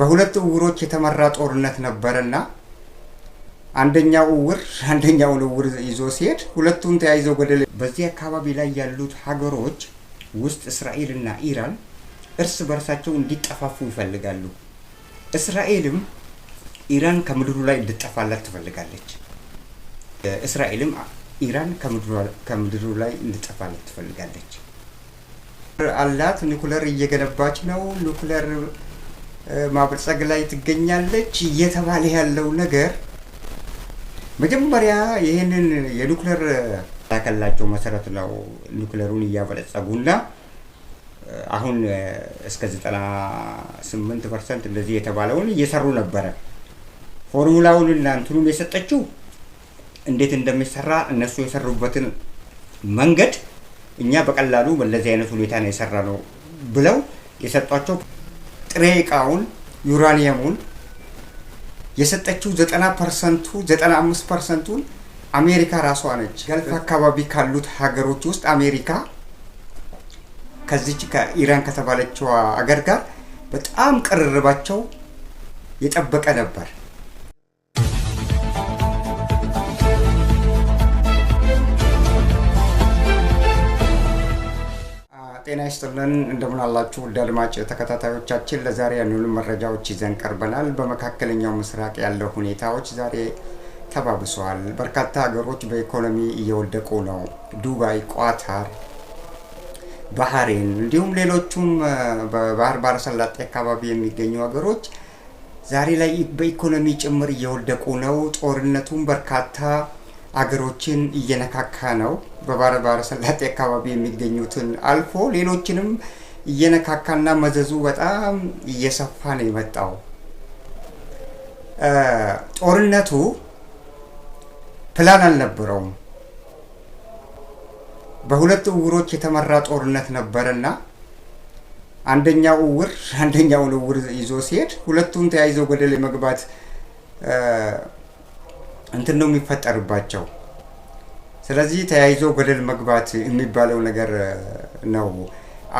በሁለት እውሮች የተመራ ጦርነት ነበርና አንደኛው እውር ይዞ ሲሄድ ሁለቱም ተያይዘው ገደል። በዚህ አካባቢ ላይ ያሉት ሀገሮች ውስጥ እስራኤልና ኢራን እርስ በርሳቸው እንዲጠፋፉ ይፈልጋሉ። እስራኤልም ኢራን ከምድሩ ላይ እንድትጠፋላት ትፈልጋለች። እስራኤልም ኢራን ከምድሩ ላይ እንድትጠፋላት ትፈልጋለች። አላት ኒኩለር እየገነባች ነው፣ ኒኩለር ማበልጸግ ላይ ትገኛለች እየተባለ ያለው ነገር መጀመሪያ ይሄንን የኒኩለር ያከላቸው መሰረት ነው። ኒኩለሩን እያበለጸጉና አሁን እስከ 98% እንደዚህ የተባለውን እየሰሩ ነበረ። ፎርሙላውን እና እንትኑን የሰጠችው እንዴት እንደሚሰራ እነሱ የሰሩበትን መንገድ እኛ በቀላሉ በለዚህ አይነት ሁኔታ ነው የሰራ ነው ብለው የሰጧቸው። ጥሬ ዕቃውን ዩራኒየሙን የሰጠችው 90%፣ 95%ን አሜሪካ ራሷ ነች። ገልፍ አካባቢ ካሉት ሀገሮች ውስጥ አሜሪካ ከዚች ከኢራን ከተባለችው አገር ጋር በጣም ቅርርባቸው የጠበቀ ነበር። ጤና ይስጥልን፣ እንደምን አላችሁ ውድ አድማጭ ተከታታዮቻችን። ለዛሬ ያሉን መረጃዎች ይዘን ቀርበናል። በመካከለኛው ምስራቅ ያለው ሁኔታዎች ዛሬ ተባብሰዋል። በርካታ ሀገሮች በኢኮኖሚ እየወደቁ ነው። ዱባይ፣ ቋታር፣ ባህሬን እንዲሁም ሌሎቹም በባህር ባሕረ ሰላጤ አካባቢ የሚገኙ ሀገሮች ዛሬ ላይ በኢኮኖሚ ጭምር እየወደቁ ነው። ጦርነቱም በርካታ አገሮችን እየነካካ ነው። በባህር ባሕረ ሰላጤ አካባቢ የሚገኙትን አልፎ ሌሎችንም እየነካካና መዘዙ በጣም እየሰፋ ነው የመጣው። ጦርነቱ ፕላን አልነበረውም። በሁለት እውሮች የተመራ ጦርነት ነበርና አንደኛውን እውር ይዞ ሲሄድ ሁለቱም ተያይዘው ገደል የመግባት እንትን ነው የሚፈጠርባቸው። ስለዚህ ተያይዞ ገደል መግባት የሚባለው ነገር ነው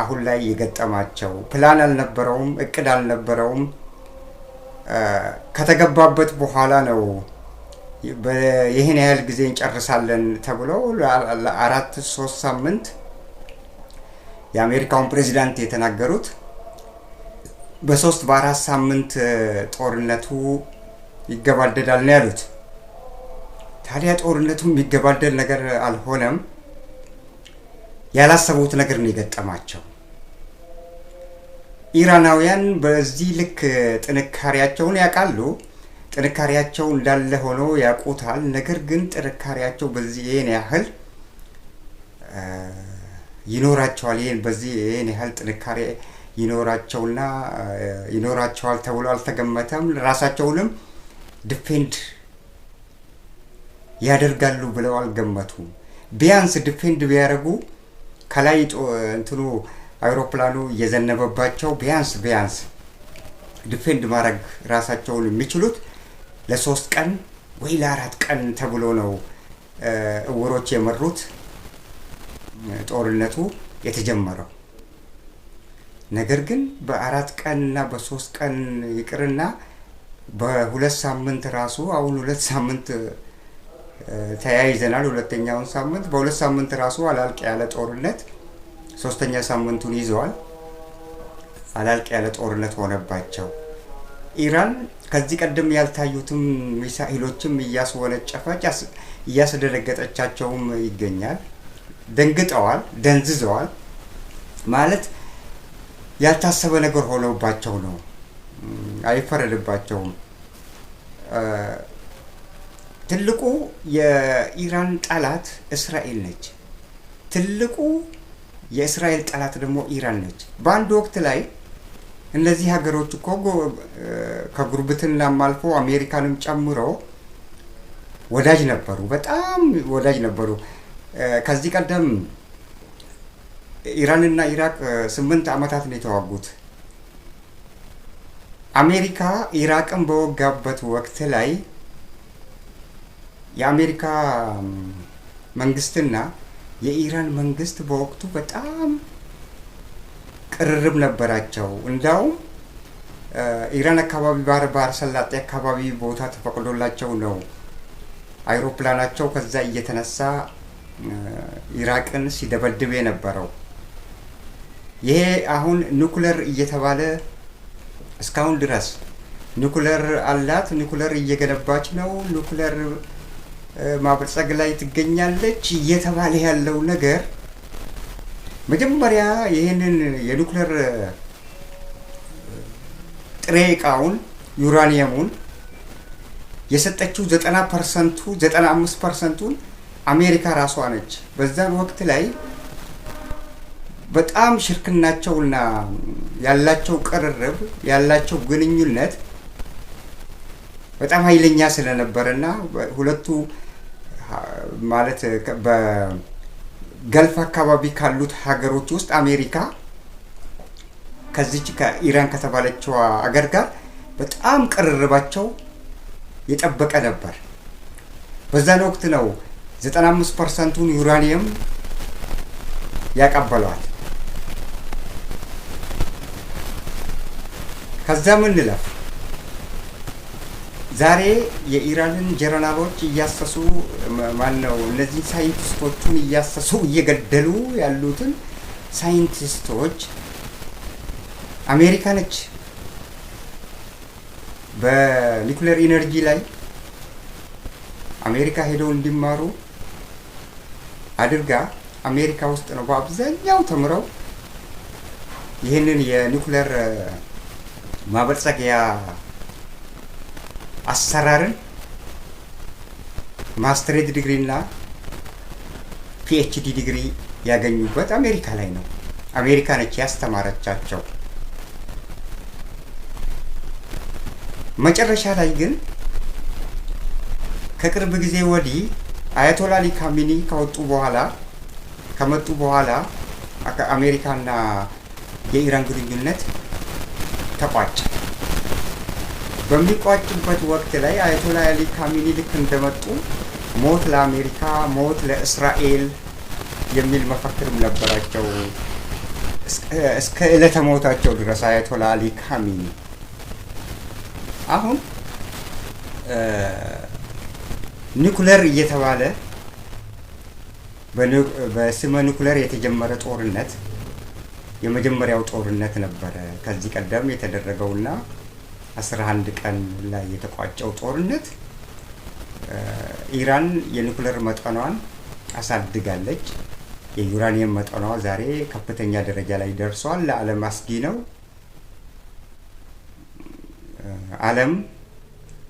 አሁን ላይ የገጠማቸው። ፕላን አልነበረውም፣ እቅድ አልነበረውም። ከተገባበት በኋላ ነው ይህን ያህል ጊዜ እንጨርሳለን ተብሎ ለ3 ሳምንት የአሜሪካውን ፕሬዚዳንት የተናገሩት በ4 ሳምንት ጦርነቱ ይገባደዳል ነው ያሉት። ታዲያ ጦርነቱ የሚገባደድ ነገር አልሆነም። ያላሰቡት ነገር ነው የገጠማቸው። ኢራናውያን በዚህ ልክ ጥንካሬያቸውን ያውቃሉ። ጥንካሬያቸው እንዳለ ሆኖ ያውቁታል። ነገር ግን ጥንካሬያቸው በዚህ ይሄን ያህል ይኖራቸዋል። ይሄን ያህል ጥንካሬ ይኖራቸዋል ተብሎ አልተገመተም። ራሳቸውንም ዲፌንድ ያደርጋሉ ብለው አልገመቱም። ቢያንስ ዲፌንድ ቢያደርጉ ከላይ እንትኑ አውሮፕላኑ እየዘነበባቸው ቢያንስ ዲፌንድ ማድረግ ራሳቸውን የሚችሉት ለ3 ቀን ወይ ለ4 ቀን ተብሎ ነው እውሮች የመሩት ጦርነቱ የተጀመረው። ነገር ግን በ4 ቀን እና በ3 ቀን ይቅርና በ2 ሳምንት ራሱ አሁን 2 ሳምንት ተያይዘናል። ሁለተኛውን ሳምንት በ2 ሳምንት ራሱ አላልቅ ያለ ጦርነት 3ኛ ሳምንቱን ይዘዋል። አላልቅ ያለ ጦርነት ሆነባቸው። ኢራን ከዚህ ቀደም ያልታዩትም ሚሳኤሎችም እያስወነጨፈች እያስደነገጠቻቸውም ይገኛል። ደንግጠዋል፣ ደንዝዘዋል። ማለት ያልታሰበ ነገር ሆነባቸው ነው። አይፈረድባቸውም። ትልቁ የኢራን ጠላት እስራኤል ነች። ትልቁ የእስራኤል ጠላት ደግሞ ኢራን ነች። በአንድ ወቅት ላይ እነዚህ ሀገሮች እኮ ከጉርብትናም አልፎ አሜሪካንም ጨምሮ ወዳጅ ነበሩ፣ በጣም ወዳጅ ነበሩ። ከዚህ ቀደም ኢራንና ኢራቅ 8 ዓመታት ነው የተዋጉት። አሜሪካ ኢራቅን በወጋበት ወቅት ላይ የአሜሪካ መንግስትና የኢራን መንግስት በወቅቱ በጣም ቅርርብ ነበራቸው። እንዳውም ኢራን አካባቢ ባህር ሰላጤ አካባቢ ቦታ ተፈቅዶላቸው ነው አይሮፕላናቸው ከዛ እየተነሳ ኢራቅን ሲደበድብ የነበረው። ይሄ አሁን ኒኩለር እየተባለ እስካሁን ድረስ ኒኩለር አላት፣ ኒኩለር እየገነባች ነው፣ ኒኩለር ማበልጸግ ላይ ትገኛለች እየተባለ ያለው ነገር መጀመሪያ ይህንን የኒኩለር ጥሬ ዕቃውን ዩራኒየሙን የሰጠችው 90%ቱ 95%ቱን አሜሪካ ራሷ ነች። በዛን ወቅት ላይ በጣም ሽርክናቸውና ያላቸው ቅርርብ ያላቸው ግንኙነት በጣም ኃይለኛ ስለነበረና ሁለቱ ማለት በገልፍ አካባቢ ካሉት ሀገሮች ውስጥ አሜሪካ ከዚች ከኢራን ከተባለችው አገር ጋር በጣም ቅርርባቸው የጠበቀ ነበር። በዛን ወቅት ነው 95%ቱን ዩራኒየም ያቀበሏል። ከዛ ምን ልለፍ፣ ዛሬ የኢራንን ጀነራሎች እያሰሱ ማነው እነዚህ ሳይንቲስቶቹን እያሰሱ እየገደሉ ያሉትን ሳይንቲስቶች አሜሪካ ነች። በኒኩሌር ኢነርጂ ላይ አሜሪካ ሄደው እንዲማሩ አድርጋ አሜሪካ ውስጥ ነው በአብዛኛው ተምረው ይህንን የኒኩሌር ማበልጸጊያ አሰራርን ማስተሬት ዲግሪ እና ፒኤችዲ ዲግሪ ያገኙበት አሜሪካ ላይ ነው። አሜሪካ ነች ያስተማረቻቸው። መጨረሻ ላይ ግን ከቅርብ ጊዜ ወዲህ አያቶላ አሊ ካሚኒ ከመጡ በኋላ አሜሪካና የኢራን ግንኙነት ተቋጨ። በሚቋጭበት ወቅት ላይ አያቶላ አሊ ካሚኒ ልክ እንደመጡ ሞት ለአሜሪካ፣ ሞት ለእስራኤል የሚል መፈክርም ነበራቸው እስከ ዕለተ ሞታቸው ድረስ አያቶላ አሊ ካሚኒ። አሁን ኒኩለር እየተባለ በስመ ኒኩለር የተጀመረ ጦርነት የመጀመሪያው ጦርነት ነበረ። ከዚህ ቀደም የተደረገውና 11 ቀን ላይ የተቋጨው ጦርነት ኢራን የኒኩለር መጠኗን አሳድጋለች። የዩራኒየም መጠኗ ዛሬ ከፍተኛ ደረጃ ላይ ደርሷል። ለዓለም አስጊ ነው። ዓለም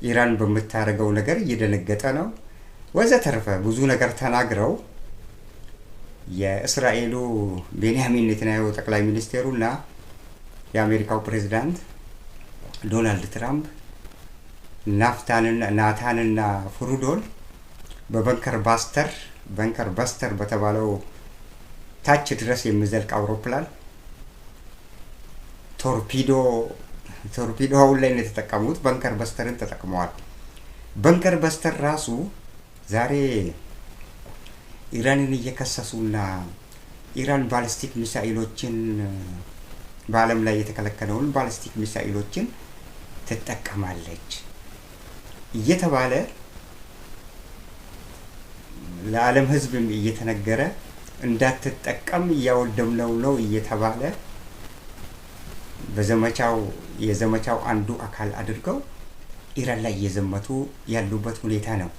ኢራን በምታደርገው ነገር እየደነገጠ ነው ወዘተርፈ ብዙ ነገር ተናግረው የእስራኤሉ ቤንያሚን ኔታንያሁ ጠቅላይ ሚኒስቴሩና የአሜሪካው ፕሬዝዳንት ዶናልድ ትራምፕ ናታንና ፍሩዶል በበንከር በስተር በተባለው ታች ድረስ የሚዘልቅ አውሮፕላን ቶርፒዶውን ላይ ነው የተጠቀሙት። በንከር በስተርን ተጠቅመዋል። በንከር በስተር ራሱ ዛሬ ኢራንን እየከሰሱና ኢራን ባሊስቲክ ሚሳኤሎችን በዓለም ላይ የተከለከለውን ባሊስቲክ ሚሳኤሎችን ትጠቀማለች እየተባለ ለዓለም ሕዝብ እየተነገረ እንዳትጠቀም እያወደምነው ነው እየተባለ የዘመቻው አንዱ አካል አድርገው ኢራን ላይ እየዘመቱ ያሉበት ሁኔታ ነው።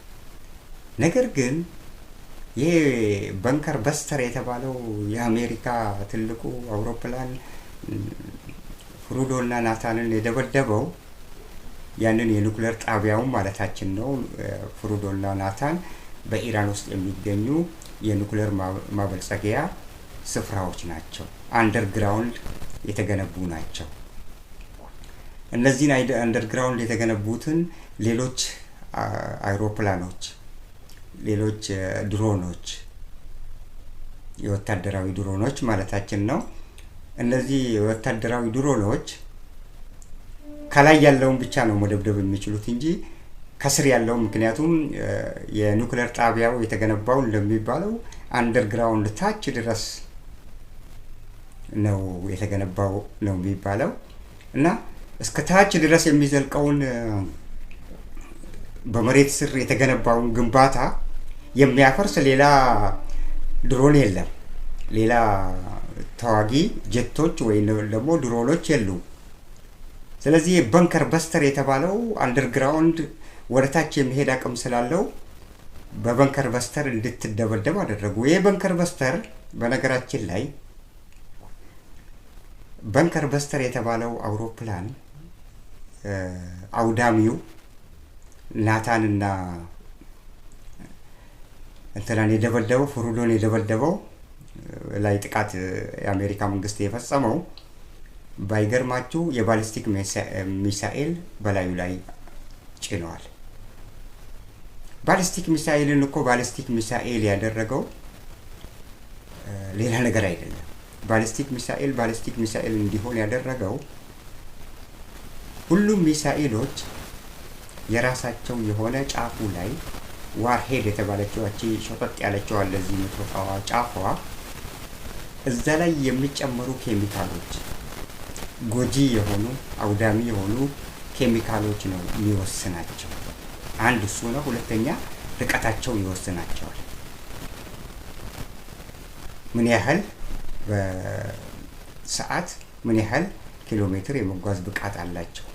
ነገር ግን ይህ በንከር በስተር የተባለው የአሜሪካ ትልቁ አውሮፕላን ፍሩዶና ናታንን የደበደበው ያንን የኒኩሌር ጣቢያውን ማለታችን ነው። ፍሩዶና ናታን በኢራን ውስጥ የሚገኙ የኒኩሌር ማበልጸጊያ ስፍራዎች ናቸው። አንደርግራውንድ የተገነቡ ናቸው። እነዚህን አንደርግራውንድ የተገነቡትን ሌሎች አይሮፕላኖች፣ ሌሎች ድሮኖች፣ የወታደራዊ ድሮኖች ማለታችን ነው። እነዚህ የወታደራዊ ድሮኖች ከላይ ያለውን ብቻ ነው መደብደብ የሚችሉት እንጂ ከስር ያለው ምክንያቱም የኒኩሌር ጣቢያው የተገነባው እንደሚባለው አንደርግራውንድ ታች ድረስ ነው የተገነባው ነው የሚባለው እና እስከ ታች ድረስ የሚዘልቀውን በመሬት ስር የተገነባውን ግንባታ የሚያፈርስ ሌላ ድሮን የለም። ሌላ ተዋጊ ጀቶች ወይም ደግሞ ድሮኖች የሉም። ስለዚህ በንከር በስተር የተባለው አንደርግራውንድ ወደታች የሚሄድ አቅም ስላለው በበንከር በስተር እንድትደበደብ አደረጉ። ይህ በንከር በስተር በነገራችን ላይ በንከር በስተር የተባለው አውሮፕላን አውዳሚው ናታንና እንትናን የደበደበው ፍሩዶን የደበደበው ላይ ጥቃት የአሜሪካ መንግስት የፈጸመው ባይገርማችሁ የባሊስቲክ ሚሳኤል በላዩ ላይ ጭነዋል። ባሊስቲክ ሚሳኤልን እኮ ባሊስቲክ ሚሳኤል ያደረገው ሌላ ነገር አይደለም። ባሊስቲክ ሚሳኤል እንዲሆን ያደረገው ሁሉም ሚሳኤሎች የራሳቸው የሆነ ጫፉ ላይ ዋርሄድ የተባለችው አቺ ሾጠጥ ያለችው ለዚህ ምትወጣዋ ጫፏ እዛ ላይ የሚጨመሩ ኬሚካሎች ጎጂ የሆኑ አውዳሚ የሆኑ ኬሚካሎች ነው የሚወስናቸው። አንድ እሱ ነው። ሁለተኛ ርቀታቸው ይወስናቸዋል። ምን ያህል በሰዓት ምን ያህል ኪሎ ሜትር የመጓዝ ብቃት አላቸው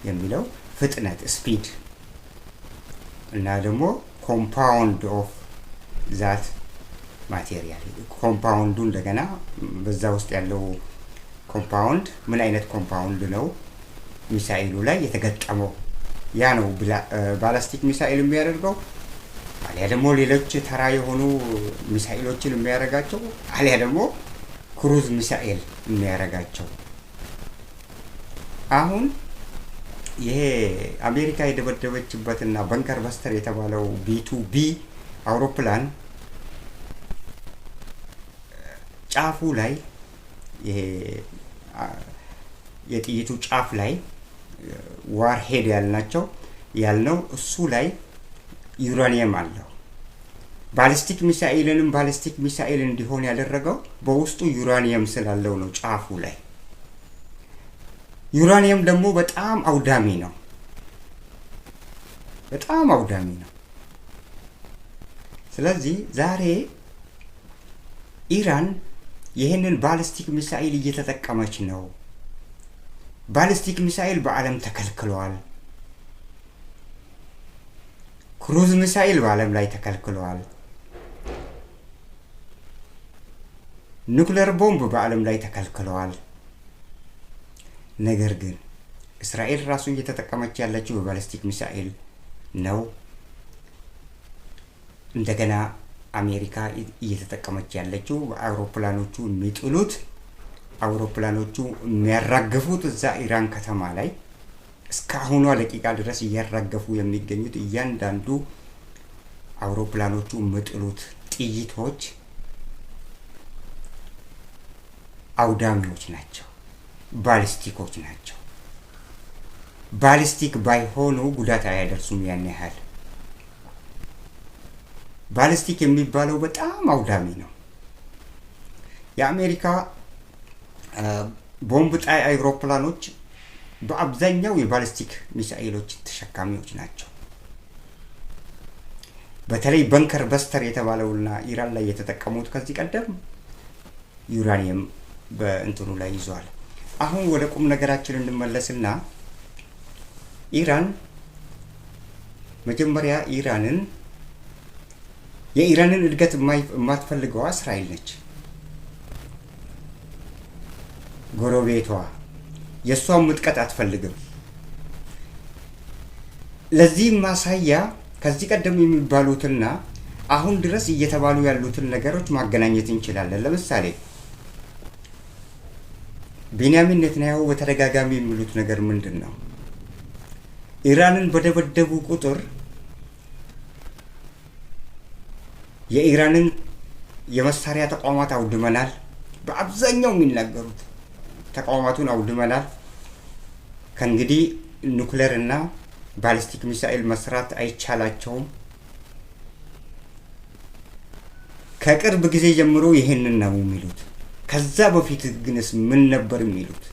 የሚለው ፍጥነት ስፒድ እና ደግሞ ኮምፓውንድ ኦፍ ዛት ማቴሪያል ኮምፓውንዱ እንደገና በዛ ውስጥ ያለው ኮምፓውንድ ምን አይነት ኮምፓውንድ ነው ሚሳኤሉ ላይ የተገጠመው ያ ነው ባላስቲክ ሚሳኤል የሚያደርገው። አሊያ ደግሞ ሌሎች ተራ የሆኑ ሚሳኤሎችን የሚያደርጋቸው አሊያ ደግሞ ክሩዝ ሚሳኤል የሚያደርጋቸው። አሁን ይሄ አሜሪካ የደበደበችበትና በንከር በስተር የተባለው B2B አውሮፕላን ጫፉ ላይ ይሄ የጥይቱ ጫፍ ላይ ዋርሄድ ያልነው እሱ ላይ ዩራኒየም አለው። ባሊስቲክ ሚሳኤል እንዲሆን ያደረገው በውስጡ ዩራኒየም ስላለው ነው ጫፉ ላይ። ዩራኒየም ደግሞ በጣም አውዳሚ ነው። ስለዚህ ዛሬ ኢራን ይህንን ባሊስቲክ ሚሳኤል እየተጠቀመች ነው። ባሊስቲክ ሚሳኤል በዓለም ተከልክሏል። ክሩዝ ሚሳኤል በዓለም ላይ ተከልክሏል። ኑክሌር ቦምብ በዓለም ላይ ተከልክሏል። ነገር ግን እስራኤል ራሱ እየተጠቀመች ያለችው በባሊስቲክ ሚሳኤል ነው። እንደገና አሜሪካ እየተጠቀመች ያለችው አውሮፕላኖቹ የሚያራግፉት እዛ ኢራን ከተማ ላይ እስካሁኗ ደቂቃ ድረስ እያራገፉ የሚገኙት እያንዳንዱ አውሮፕላኖቹ የሚጥሉት ጥይቶች አውዳሚዎች ናቸው፣ ባሊስቲኮች ናቸው። ባሊስቲክ ባይሆኑ ጉዳት አያደርሱም ያን ያህል። ባሊስቲክ የሚባለው በጣም አውዳሚ ነው። የአሜሪካ ቦምብ ጣይ አውሮፕላኖች በአብዛኛው የባሊስቲክ ሚሳኤሎች ተሸካሚዎች ናቸው። በተለይ በንከር በስተር የተባለውና ኢራን ላይ የተጠቀሙት ከዚህ ቀደም ዩራኒየም በእንትኑ ላይ ይዟል። አሁን ወደ ቁም ነገራችን እንመለስና ኢራን መጀመሪያ የኢራንን እድገት የማትፈልገው እስራኤል ነች። ጎረቤቷ የሷን ምጥቀት አትፈልግም። ለዚህ ማሳያ ከዚህ ቀደም የሚባሉትና አሁን ድረስ እየተባሉ ያሉትን ነገሮች ማገናኘት እንችላለን። ለምሳሌ ቤንያሚን ኔታንያሁ በተደጋጋሚ የሚሉት ነገር ምንድን ነው? ኢራንን በደበደቡ ቁጥር የኢራንን የመሳሪያ ተቋማት አውድመናል። በአብዛኛው የሚናገሩት ተቋማቱን አውድመናል። ከእንግዲህ ኑክሌር እና ባሊስቲክ ሚሳኤል መስራት አይቻላቸውም። ከቅርብ ጊዜ ጀምሮ ይሄንን ነው የሚሉት። ከዛ በፊት ግንስ ምን ነበር የሚሉት?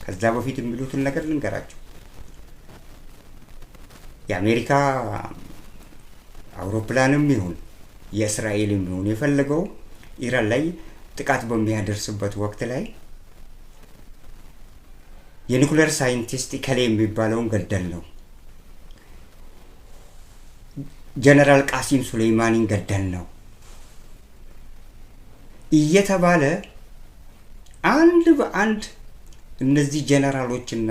ከዛ በፊት የሚሉትን ነገር ልንገራችሁ። የአሜሪካ አውሮፕላንም ይሁን የእስራኤልም ይሁን የፈለገው ኢራን ላይ ጥቃት በሚያደርስበት ወቅት ላይ የኒኩሌር ሳይንቲስት ከሌ የሚባለውን ገደል ነው፣ ጀነራል ቃሲም ሱሌይማኒን ገደል ነው እየተባለ አንድ በአንድ እነዚህ ጀነራሎችና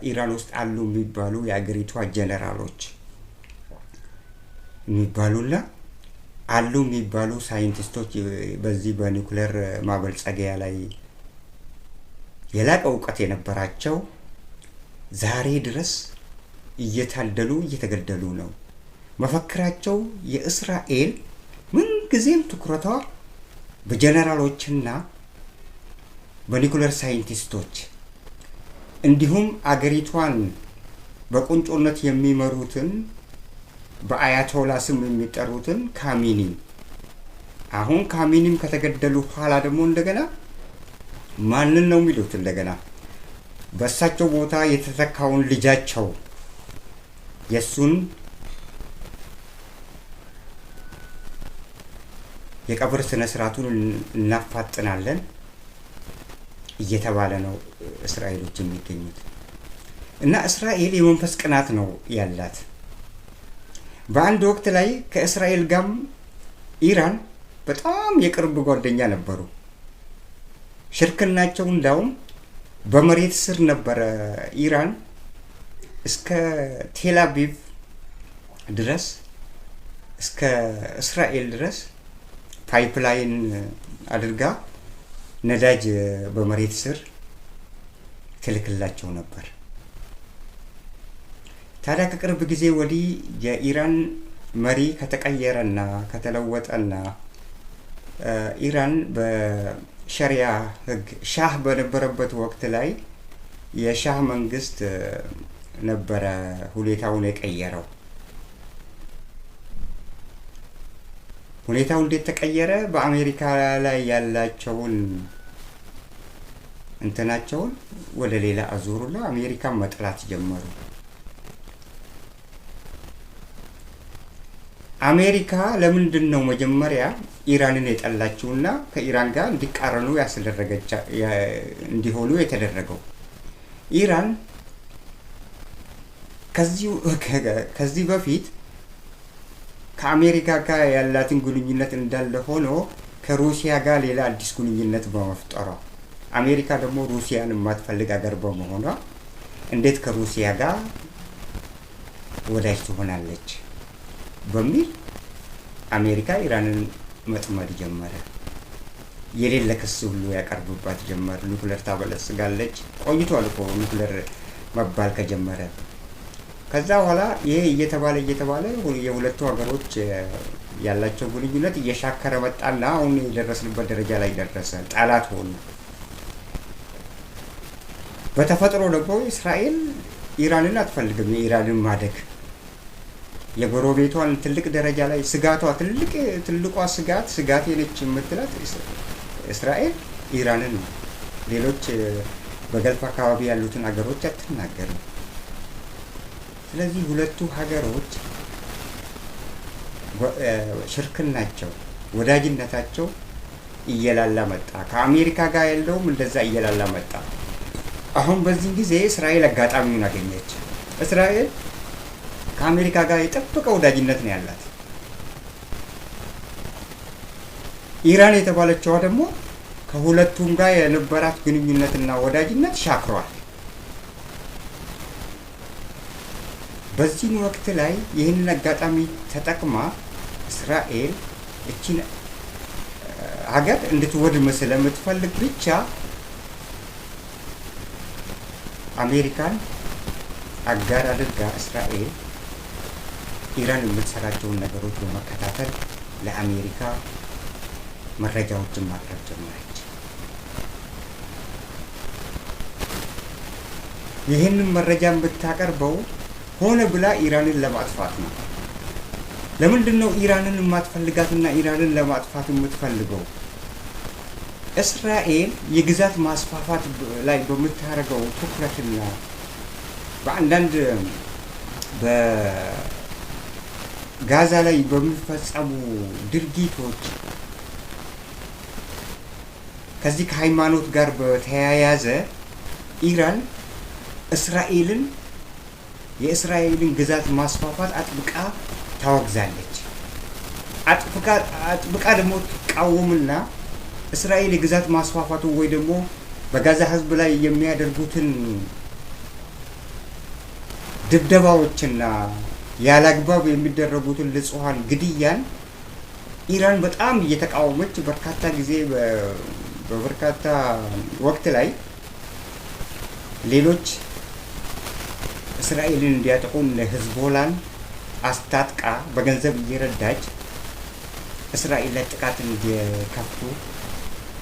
ኢራን ውስጥ አሉ የሚባሉ የአገሪቷ ጀነራሎች የሚባሉና አሉ የሚባሉ ሳይንቲስቶች በዚህ በኒኩሌር ማበልጸጊያ ላይ የላቀ እውቀት የነበራቸው ዛሬ ድረስ እየታደሉ እየተገደሉ ነው። መፈክራቸው የእስራኤል ምን ጊዜም ትኩረቷ በጀነራሎችና በኒኩሌር ሳይንቲስቶች እንዲሁም አገሪቷን በቁንጮነት የሚመሩትን በአያቶላ ስም የሚጠሩትን ካሚኒ፣ አሁን ካሚኒም ከተገደሉ በኋላ ደግሞ እንደገና ማንን ነው የሚሉት? እንደገና በእሳቸው ቦታ የተተካውን ልጃቸው የሱን የቀብር ስነ ስርዓቱን እናፋጥናለን እየተባለ ነው እስራኤሎች የሚገኙት። እና እስራኤል የመንፈስ ቅናት ነው ያላት። በአንድ ወቅት ላይ ከእስራኤል ጋርም ኢራን በጣም የቅርብ ጓደኛ ነበሩ። ሽርክናቸው እንዳውም በመሬት ስር ነበረ። ኢራን እስከ ቴል አቪቭ ድረስ እስከ እስራኤል ድረስ ፓይፕላይን አድርጋ ነዳጅ በመሬት ስር ትልክላቸው ነበር። ታዲያ ከቅርብ ጊዜ ወዲህ የኢራን መሪ ከተቀየረና ከተለወጠና ኢራን በሸሪያ ህግ ሻህ በነበረበት ወቅት ላይ የሻህ መንግስት ነበረ ሁኔታውን የቀየረው። ሁኔታው እንዴት ተቀየረ? በአሜሪካ ላይ ያላቸውን እንትናቸውን ወደ ሌላ አዙሩና አሜሪካን መጥላት ጀመሩ። አሜሪካ ለምንድን ነው መጀመሪያ ኢራንን የጠላችውና ከኢራን ጋር እንዲቃረኑ እንዲሆኑ የተደረገው? ኢራን ከዚህ በፊት ከአሜሪካ ጋር ያላትን ግንኙነት እንዳለ ሆኖ ከሩሲያ ጋር ሌላ አዲስ ግንኙነት በመፍጠሯ፣ አሜሪካ ደግሞ ሩሲያን የማትፈልግ ሀገር በመሆኗ እንዴት ከሩሲያ ጋር ወዳጅ ትሆናለች በሚል አሜሪካ ኢራንን መጥመድ ጀመረ። የሌለ ክስ ሁሉ ያቀርብባት ጀመረ። ኒኩሌር ታበለጽጋለች ቆይቷል እኮ ኒኩሌር መባል ከጀመረ። ከዛ በኋላ ይሄ እየተባለ የሁለቱ ሀገሮች ያላቸው ግንኙነት እየሻከረ መጣና አሁን የደረስንበት ደረጃ ላይ ደረሰ። ጠላት ሆኑ። በተፈጥሮ ደግሞ እስራኤል ኢራንን አትፈልግም። የኢራንን ማደግ የጎረቤቷን ትልቅ ደረጃ ላይ ስጋቷ ትልቋ ስጋት የነች የምትላት እስራኤል ኢራንን ነው። ሌሎች በገልፍ አካባቢ ያሉትን ሀገሮች አትናገርም። ስለዚህ ሁለቱ ሀገሮች ሽርክናቸው፣ ወዳጅነታቸው እየላላ መጣ። ከአሜሪካ ጋር ያለውም እንደዛ እየላላ መጣ። አሁን በዚህ ጊዜ እስራኤል አጋጣሚውን አገኘች። እስራኤል ከአሜሪካ ጋር የጠበቀ ወዳጅነት ነው ያላት። ኢራን የተባለችዋ ደግሞ ከሁለቱም ጋር የነበራት ግንኙነትና ወዳጅነት ሻክሯል። በዚህ ወቅት ላይ ይህንን አጋጣሚ ተጠቅማ እስራኤል እቺን ሀገር እንድትወድም ስለምትፈልግ ብቻ አሜሪካን አጋር አድርጋ እስራኤል ኢራን የምትሰራቸውን ነገሮች በመከታተል ለአሜሪካ መረጃዎችን ማቅረብ ጀመረች። ይህንን መረጃ የምታቀርበው ሆነ ብላ ኢራንን ለማጥፋት ነው። ለምንድን ነው ኢራንን የማትፈልጋትና ኢራንን ለማጥፋት የምትፈልገው? እስራኤል የግዛት ማስፋፋት ላይ በምታደርገው ትኩረትና በአንዳንድ በጋዛ ላይ በሚፈጸሙ ድርጊቶች ከዚህ ከሃይማኖት ጋር በተያያዘ ኢራን የእስራኤልን ግዛት ማስፋፋት አጥብቃ ታወግዛለች። አጥብቃ ደግሞ ትቃወምና እስራኤል የግዛት ማስፋፋቱ ወይ ደግሞ በጋዛ ህዝብ ላይ የሚያደርጉትን ድብደባዎችና ያላግባብ የሚደረጉትን ንጹሃን ግድያን ኢራን በጣም እየተቃወመች በርካታ ጊዜ በበርካታ ወቅት ላይ ሌሎች እስራኤልን እንዲያጠቁን ለሂዝቦላን አስታጥቃ በገንዘብ እየረዳች እስራኤል ላይ ጥቃት እንዲከፍቱ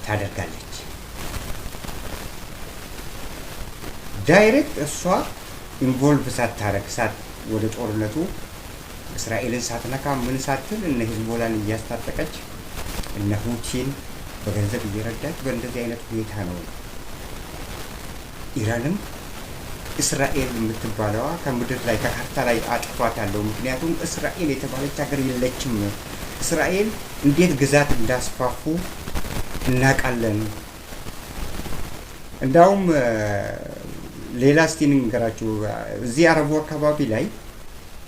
ታደርጋለች። ዳይሬክት እሷ ኢንቮልቭ ሳታረግ ወደ ጦርነቱ እስራኤልን ሳትነካ ምን ሳትል እነ ሂዝቦላን እያስታጠቀች እነ ሁቲን በገንዘብ እየረዳች በእንደዚህ አይነት ሁኔታ ነው ኢራንም እስራኤል የምትባለዋ ከምድር ላይ ከካርታ ላይ አጥፋታለሁ። ምክንያቱም እስራኤል የተባለች ሀገር የለችም። እስራኤል እንዴት ግዛት እንዳስፋፉ እናውቃለን። እንዳውም ሌላ እስቲ እንንገራችሁ። እዚህ አረቡ አካባቢ ላይ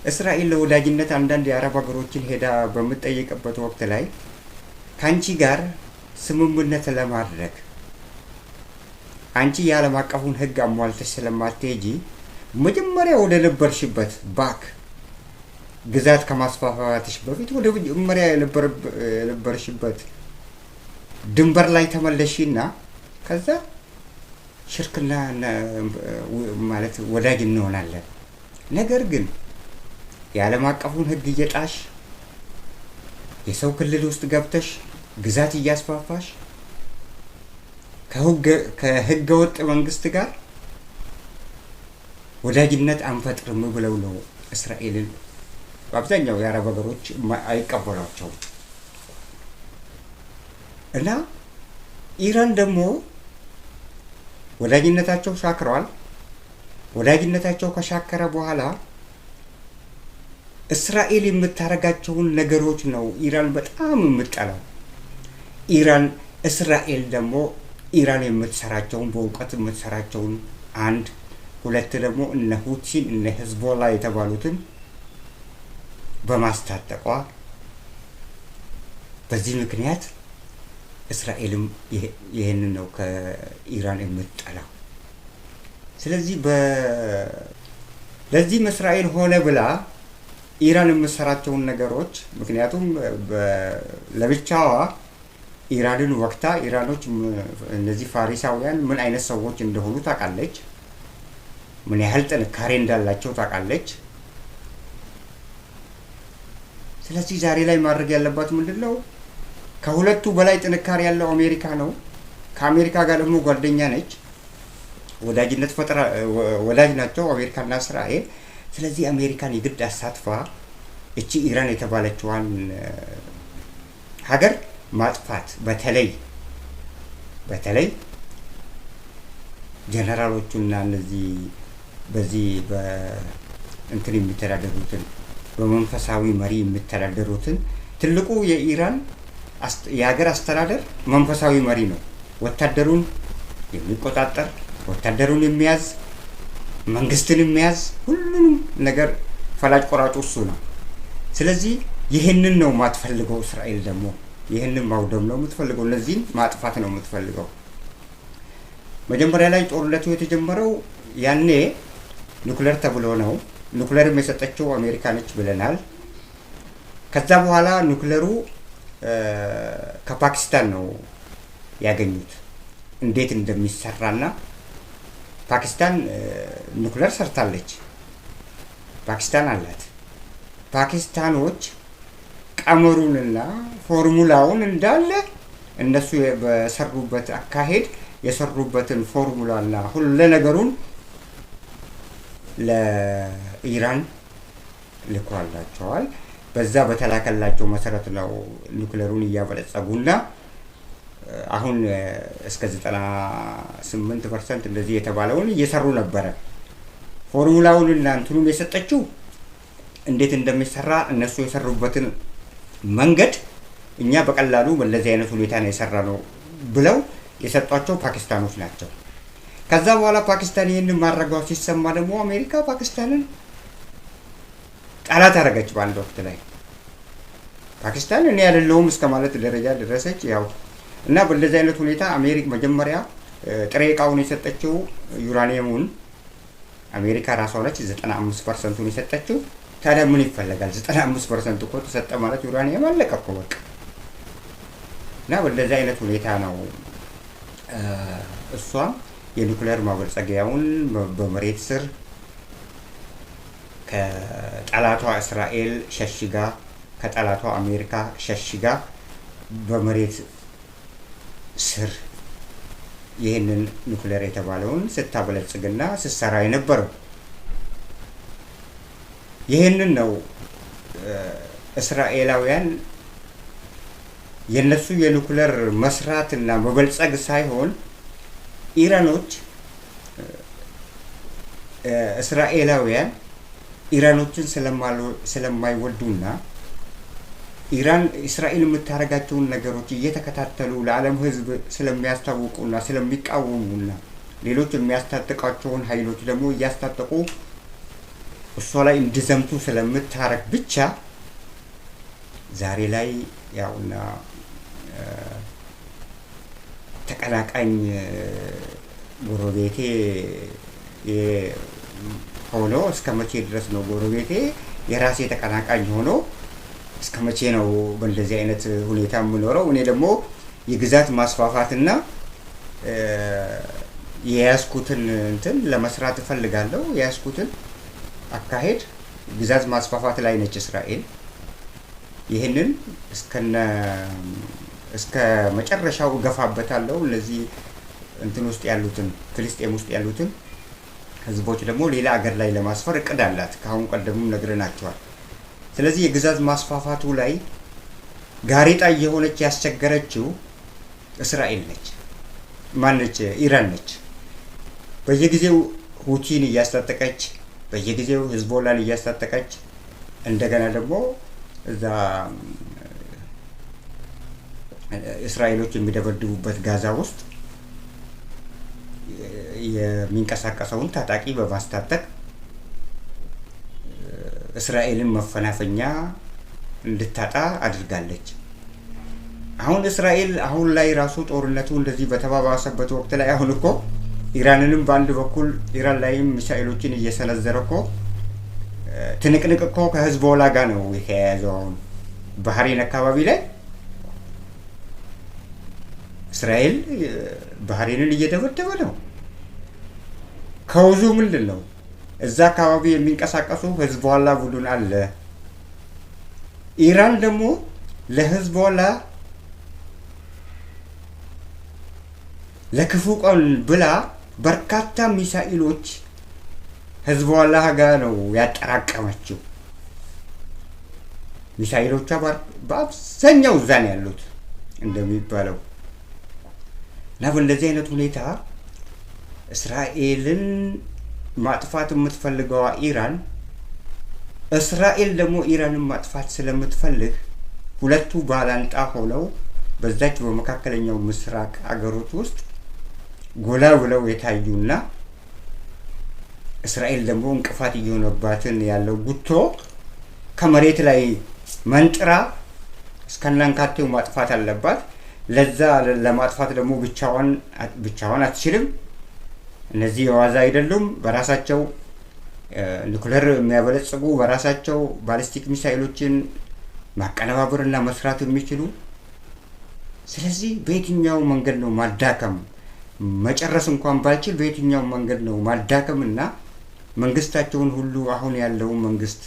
እስራኤል ለወዳጅነት አንዳንድ የአረብ ሀገሮችን ሄዳ በምትጠይቅበት ወቅት ላይ ከአንቺ ጋር ስምምነት ለማድረግ አንቺ የዓለም አቀፉን ሕግ አሟልተሽ ስለማትሄጂ መጀመሪያ ወደ ነበርሽበት ግዛት ከማስፋፋትሽ በፊት ወደ መጀመሪያ የነበርሽበት ድንበር ላይ ተመለሺና ከዛ ሽርክና ማለት ወዳጅ እንሆናለን። ነገር ግን የዓለም አቀፉን ሕግ እየጣሽ የሰው ክልል ውስጥ ገብተሽ ግዛት እያስፋፋሽ ከህገ ወጥ መንግስት ጋር ወዳጅነት አንፈጥርም ብለው ነው እስራኤልን በአብዛኛው የአረብ ሀገሮች አይቀበሏቸውም። እና ኢራን ደግሞ ወዳጅነታቸው ሻክረዋል። ወዳጅነታቸው ከሻከረ በኋላ እስራኤል የምታረጋቸውን ነገሮች ነው ኢራን በጣም የምትጠላው። እስራኤል ደግሞ ኢራን የምትሰራቸውን በእውቀት የምትሰራቸውን ሁለት ደግሞ እነ ሁቲን እነ ሂዝቦላ የተባሉትን በማስታጠቋ በዚህ ምክንያት እስራኤልም ይሄንን ነው ከኢራን የምትጠላው። ስለዚህ ለዚህ እስራኤል ሆነ ብላ ኢራን የምትሰራቸውን ነገሮች ምክንያቱም ለብቻዋ ኢራንን ወቅታ ኢራኖች እነዚህ ፋሪሳውያን ምን አይነት ሰዎች እንደሆኑ ታውቃለች። ምን ያህል ጥንካሬ እንዳላቸው ታውቃለች። ስለዚህ ዛሬ ላይ ማድረግ ያለባት ምንድነው? ከሁለቱ በላይ ጥንካሬ ያለው አሜሪካ ነው። ከአሜሪካ ጋር ደግሞ ጓደኛ ነች። ወዳጅ ናቸው አሜሪካና እስራኤል። ስለዚህ አሜሪካን የግድ አሳትፋ እቺ ኢራን የተባለችዋን ሀገር ማጥፋት በተለይ ጀነራሎቹና እነዚህ በዚህ በእንትን የሚተዳደሩትን በመንፈሳዊ መሪ የሚተዳደሩትን ትልቁ የኢራን የሀገር አስተዳደር መንፈሳዊ መሪ ነው። ወታደሩን የሚቆጣጠር ወታደሩን የሚያዝ መንግስትን የሚያዝ ሁሉንም ነገር ፈላጭ ቆራጩ እሱ ነው። ስለዚህ ይህንን ነው ማትፈልገው እስራኤል ደግሞ ይህንን ማውደም ነው የምትፈልገው። እነዚህን ማጥፋት ነው የምትፈልገው። መጀመሪያ ላይ ጦርነቱ የተጀመረው ያኔ ኑክሌር ተብሎ ነው። ኑክሌርም የሰጠችው አሜሪካ ነች ብለናል። ከዛ በኋላ ኑክሌሩ ከፓኪስታን ነው ያገኙት እንዴት እንደሚሰራና ፓኪስታን ኑክሌር ሰርታለች። ፓኪስታን አላት። ፓኪስታኖች ቀመሩንና ፎርሙላውን እንዳለ እነሱ በሰሩበት አካሄድ የሰሩበትን ፎርሙላና ሁሉ ነገሩን ለኢራን ልኳላቸዋል። በዛ በተላከላቸው መሰረት ነው ኑክሌሩን እያበለጸጉና አሁን እስከ 98% እንደዚህ የተባለውን እየሰሩ ነበረ። ፎርሙላውን እና እንትኑን የሰጠችው እንዴት እንደሚሰራ እነሱ የሰሩበትን መንገድ እኛ በቀላሉ በእንደዚህ አይነት ሁኔታ ነው የሰራነው ብለው የሰጧቸው ፓኪስታኖች ናቸው። ከዛ በኋላ ፓኪስታን ይህንን ማድረጓ ሲሰማ ደግሞ አሜሪካ ፓኪስታንን ጠላት አደረገች። በአንድ ወቅት ላይ ፓኪስታን እኔ አይደለሁም እስከ ማለት ደረጃ ደረሰች። ያው እና በእንደዚህ አይነት ሁኔታ አሜሪካ መጀመሪያ ጥሬ ዕቃውን የሰጠችው ዩራኒየሙን አሜሪካ ራሷ ነች 95%ን የሰጠችው። ታዲያ ምን ይፈልጋል? 95% እኮ ተሰጠ ማለት ዩራኒየም አለቀ እኮ በቃ። እና በእንደዚህ አይነት ሁኔታ ነው እሷም የኒኩሌር ማበልጸጊያውን በመሬት ስር ከጠላቷ እስራኤል ሸሽጋ ከጠላቷ አሜሪካ ሸሽጋ በመሬት ስር ይህንን ኒኩሌር የተባለውን ስታበለጽግና ስትሰራ የነበረው። ይህንን ነው እስራኤላውያን የነሱ የኒኩሌር መስራትና መበልጸግ ሳይሆን ኢራኖች እስራኤላውያን ኢራኖችን ስለማይወዱና ኢራን እስራኤል የምታደርጋቸውን ነገሮች እየተከታተሉ ለዓለም ሕዝብ ስለሚያስታውቁና ስለሚቃወሙና ሌሎች የሚያስታጥቃቸውን ኃይሎች ደግሞ እያስታጠቁ እሷ ላይ እንዲዘምቱ ስለምታረግ ብቻ ዛሬ ላይ ያውና ተቀናቃኝ ጎረቤቴ ሆኖ እስከ መቼ ድረስ ነው ጎረቤቴ የራሴ ተቀናቃኝ ሆኖ እስከ መቼ ነው በእንደዚህ አይነት ሁኔታ የምኖረው? እኔ ደግሞ የግዛት ማስፋፋትና የያዝኩትን እንትን ለመስራት እፈልጋለሁ። የያዝኩትን አካሄድ ግዛት ማስፋፋት ላይ ነች እስራኤል። ይህንን እስከ መጨረሻው እገፋበታለሁ። እነዚህ እንትን ውስጥ ያሉትን ፍልስጤም ውስጥ ያሉትን ህዝቦች ደግሞ ሌላ አገር ላይ ለማስፈር እቅድ አላት። ከአሁን ቀደሙም ነግረናቸዋል። ስለዚህ የግዛት ማስፋፋቱ ላይ ጋሬጣ የሆነች ያስቸገረችው እስራኤል ነች። ማነች? ኢራን ነች። በየጊዜው ሁቲን እያስታጠቀች፣ በየጊዜው ሂዝቦላን እያስታጠቀች፣ እንደገና ደግሞ እዛ እስራኤሎች የሚደበድቡበት ጋዛ ውስጥ የሚንቀሳቀሰውን ታጣቂ በማስታጠቅ እስራኤልን መፈናፈኛ እንድታጣ አድርጋለች። አሁን እስራኤል አሁን ላይ ራሱ ጦርነቱ እንደዚህ በተባባሰበት ወቅት ላይ አሁን እኮ ኢራንንም በአንድ በኩል ኢራን ላይም ሚሳኤሎችን እየሰነዘረ እኮ ትንቅንቅ እኮ ከሂዝቦላ ጋር ነው የተያያዘው። አሁን ባህሬን አካባቢ ላይ እስራኤል ባህሬንን እየደበደበ ነው። ከውዙ ምንድን ነው? እዛ አካባቢ የሚንቀሳቀሱ ሂዝቦላ ቡድን አለ። ኢራን ደግሞ ለሂዝቦላ ለክፉ ቀን ብላ በርካታ ሚሳኤሎች ሂዝቦላ ጋር ነው ያጠራቀመችው። ሚሳኤሎቿ በአብዛኛው እዛ ነው ያሉት እንደሚባለው። እና በእንደዚህ አይነት ሁኔታ እስራኤልን ማጥፋት የምትፈልገዋ ኢራን፣ እስራኤል ደግሞ ኢራንን ማጥፋት ስለምትፈልግ ሁለቱ ባላንጣ ሆነው በዛች በመካከለኛው ምስራቅ አገሮች ውስጥ ጎላ ብለው የታዩና እስራኤል ደግሞ እንቅፋት እየሆነባትን ያለው ጉቶ ከመሬት ላይ መንጥራ እስከናንካቴው ማጥፋት አለባት። ለዛ ለማጥፋት ደግሞ ብቻዋን አትችልም። እነዚህ የዋዛ አይደሉም። በራሳቸው ኒኩሌር የሚያበለጽጉ በራሳቸው ባሊስቲክ ሚሳኤሎችን ማቀነባበርና መስራት የሚችሉ። ስለዚህ በየትኛው መንገድ ነው ማዳከም መጨረስ እንኳን ባልችል በየትኛው መንገድ ነው ማዳከምና መንግስታቸውን ሁሉ አሁን ያለው መንግስት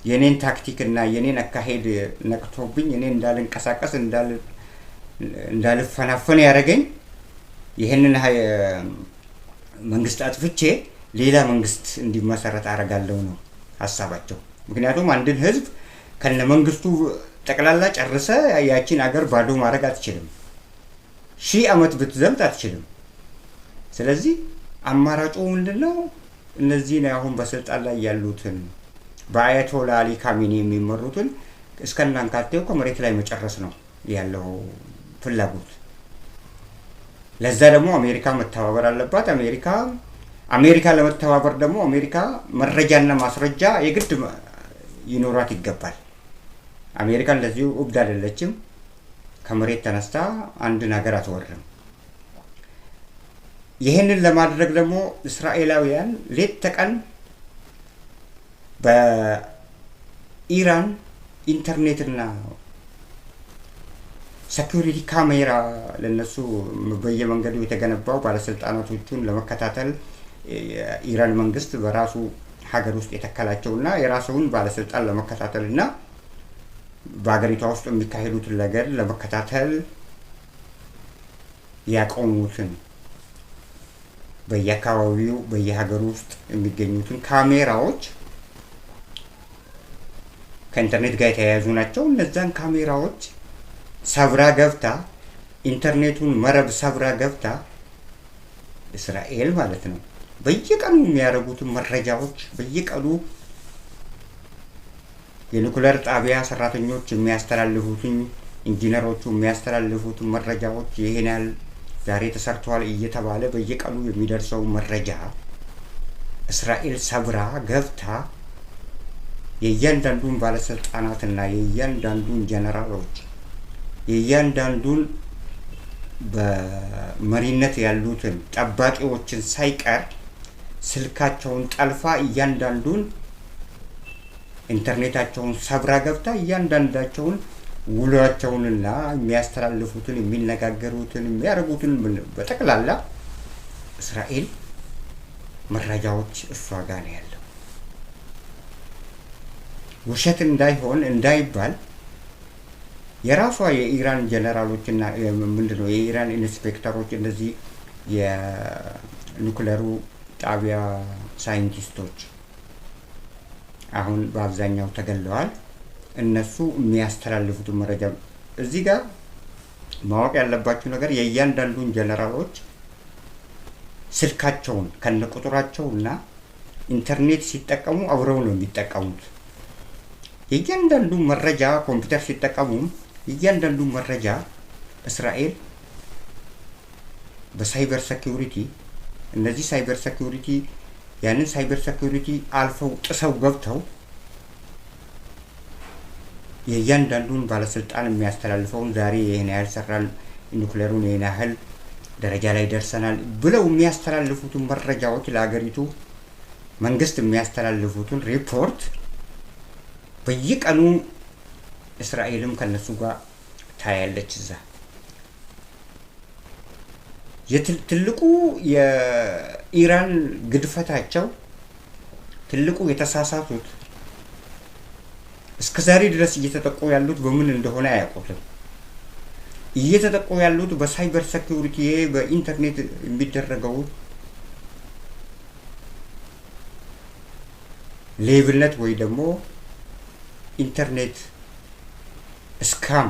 የኔን ታክቲክ እና የኔን አካሄድ ነቅቶብኝ እኔ እንዳልንቀሳቀስ እንዳልፈናፈን ያደረገኝ ይህንን መንግስት አጥፍቼ ሌላ መንግስት እንዲመሰረት አደርጋለሁ ነው ሀሳባቸው። ምክንያቱም አንድን ህዝብ ከነ መንግስቱ ጠቅላላ ጨርሰ ያቺን አገር ባዶ ማድረግ አትችልም። 1000 ዓመት ብትዘምት አትችልም። ስለዚህ አማራጩ ምንድነው? እነዚህን አሁን በስልጣን ላይ ያሉትን በአያቶላ አሊ ካሚኒ የሚመሩትን እስከናንካቴው ከመሬት ላይ መጨረስ ነው ያለው ፍላጎት። ለዛ ደግሞ አሜሪካ መተባበር አለባት። አሜሪካ ለመተባበር ደግሞ አሜሪካ መረጃና ማስረጃ የግድ ይኖራት ይገባል። አሜሪካ እንደዚሁ እብድ አይደለችም። ከመሬት ተነስታ አንድ ነገር አትወርም። ይህንን ለማድረግ ደግሞ እስራኤላውያን ሌት ተቀን በኢራን ኢንተርኔትና ሴኩሪቲ ካሜራ ለነሱ በየመንገዱ የተገነባው ባለስልጣናቶቹን ለመከታተል ኢራን መንግስት በራሱ ሀገር ውስጥ የተከላቸውና የራሱን ባለስልጣን ለመከታተልና በአገሪቷ ውስጥ የሚካሄዱትን ነገር ለመከታተል ያቆሙትን በየአካባቢው በየሀገሩ ውስጥ የሚገኙትን ካሜራዎች ከኢንተርኔት ጋር የተያያዙ ናቸው። እነዛን ካሜራዎች ሰብራ ገብታ ኢንተርኔቱን መረብ ሰብራ ገብታ እስራኤል ማለት ነው በየቀኑ የሚያደርጉትን መረጃዎች በየቀኑ የኒኩሌር ጣቢያ ሰራተኞች የሚያስተላልፉትን ኢንጂነሮቹ የሚያስተላልፉትን መረጃዎች ይሄን ያህል ዛሬ ተሰርቷል እየተባለ በየቀኑ የሚደርሰው መረጃ እስራኤል ሰብራ ገብታ የእያንዳንዱን ባለስልጣናትና የእያንዳንዱን ጀነራሎች የእያንዳንዱን በመሪነት ያሉትን ጠባቂዎችን ሳይቀር ስልካቸውን ጠልፋ እያንዳንዱን ኢንተርኔታቸውን ሰብራ ገብታ እያንዳንዳቸውን ውሏቸውንና የሚያስተላልፉትን የሚነጋገሩትን የሚያደርጉትን በጠቅላላ እስራኤል መረጃዎች እሷ ጋር ነው ያለው። ውሸት እንዳይሆን እንዳይባል የራሷ የኢራን ጀነራሎችና ምንድነው የኢራን ኢንስፔክተሮች እነዚህ የኒኩሌሩ ጣቢያ ሳይንቲስቶች አሁን በአብዛኛው ተገለዋል። እነሱ የሚያስተላልፉትን መረጃ እዚህ ጋር ማወቅ ያለባችሁ ነገር የእያንዳንዱን ጀነራሎች ስልካቸውን ከነቁጥራቸውና ኢንተርኔት ሲጠቀሙ አብረው ነው የሚጠቀሙት። የእያንዳንዱ መረጃ ኮምፒውተር ሲጠቀሙ የእያንዳንዱ መረጃ እስራኤል በሳይበር ሴኩሪቲ እነዚህ ሳይበር ሴኩሪቲ ያንን ሳይበር ሴኩሪቲ አልፈው ጥሰው ገብተው የእያንዳንዱን ባለስልጣን የሚያስተላልፈውን ዛሬ ይሄን ያህል ሰራን ኒኩሌሩን ይሄን ያህል ደረጃ ላይ ደርሰናል ብለው የሚያስተላልፉትን መረጃዎች ለሀገሪቱ መንግስት የሚያስተላልፉትን ሪፖርት በየቀኑ እስራኤልም ከነሱ ጋር ታያለች። እዛ ትልቁ የኢራን ግድፈታቸው ትልቁ የተሳሳቱት እስከዛሬ ድረስ እየተጠቁ ያሉት በምን እንደሆነ አያውቁትም። እየተጠቁ ያሉት በሳይበር ሴኩሪቲ በኢንተርኔት የሚደረገው ሌብነት ወይ ደግሞ ኢንተርኔት ስካም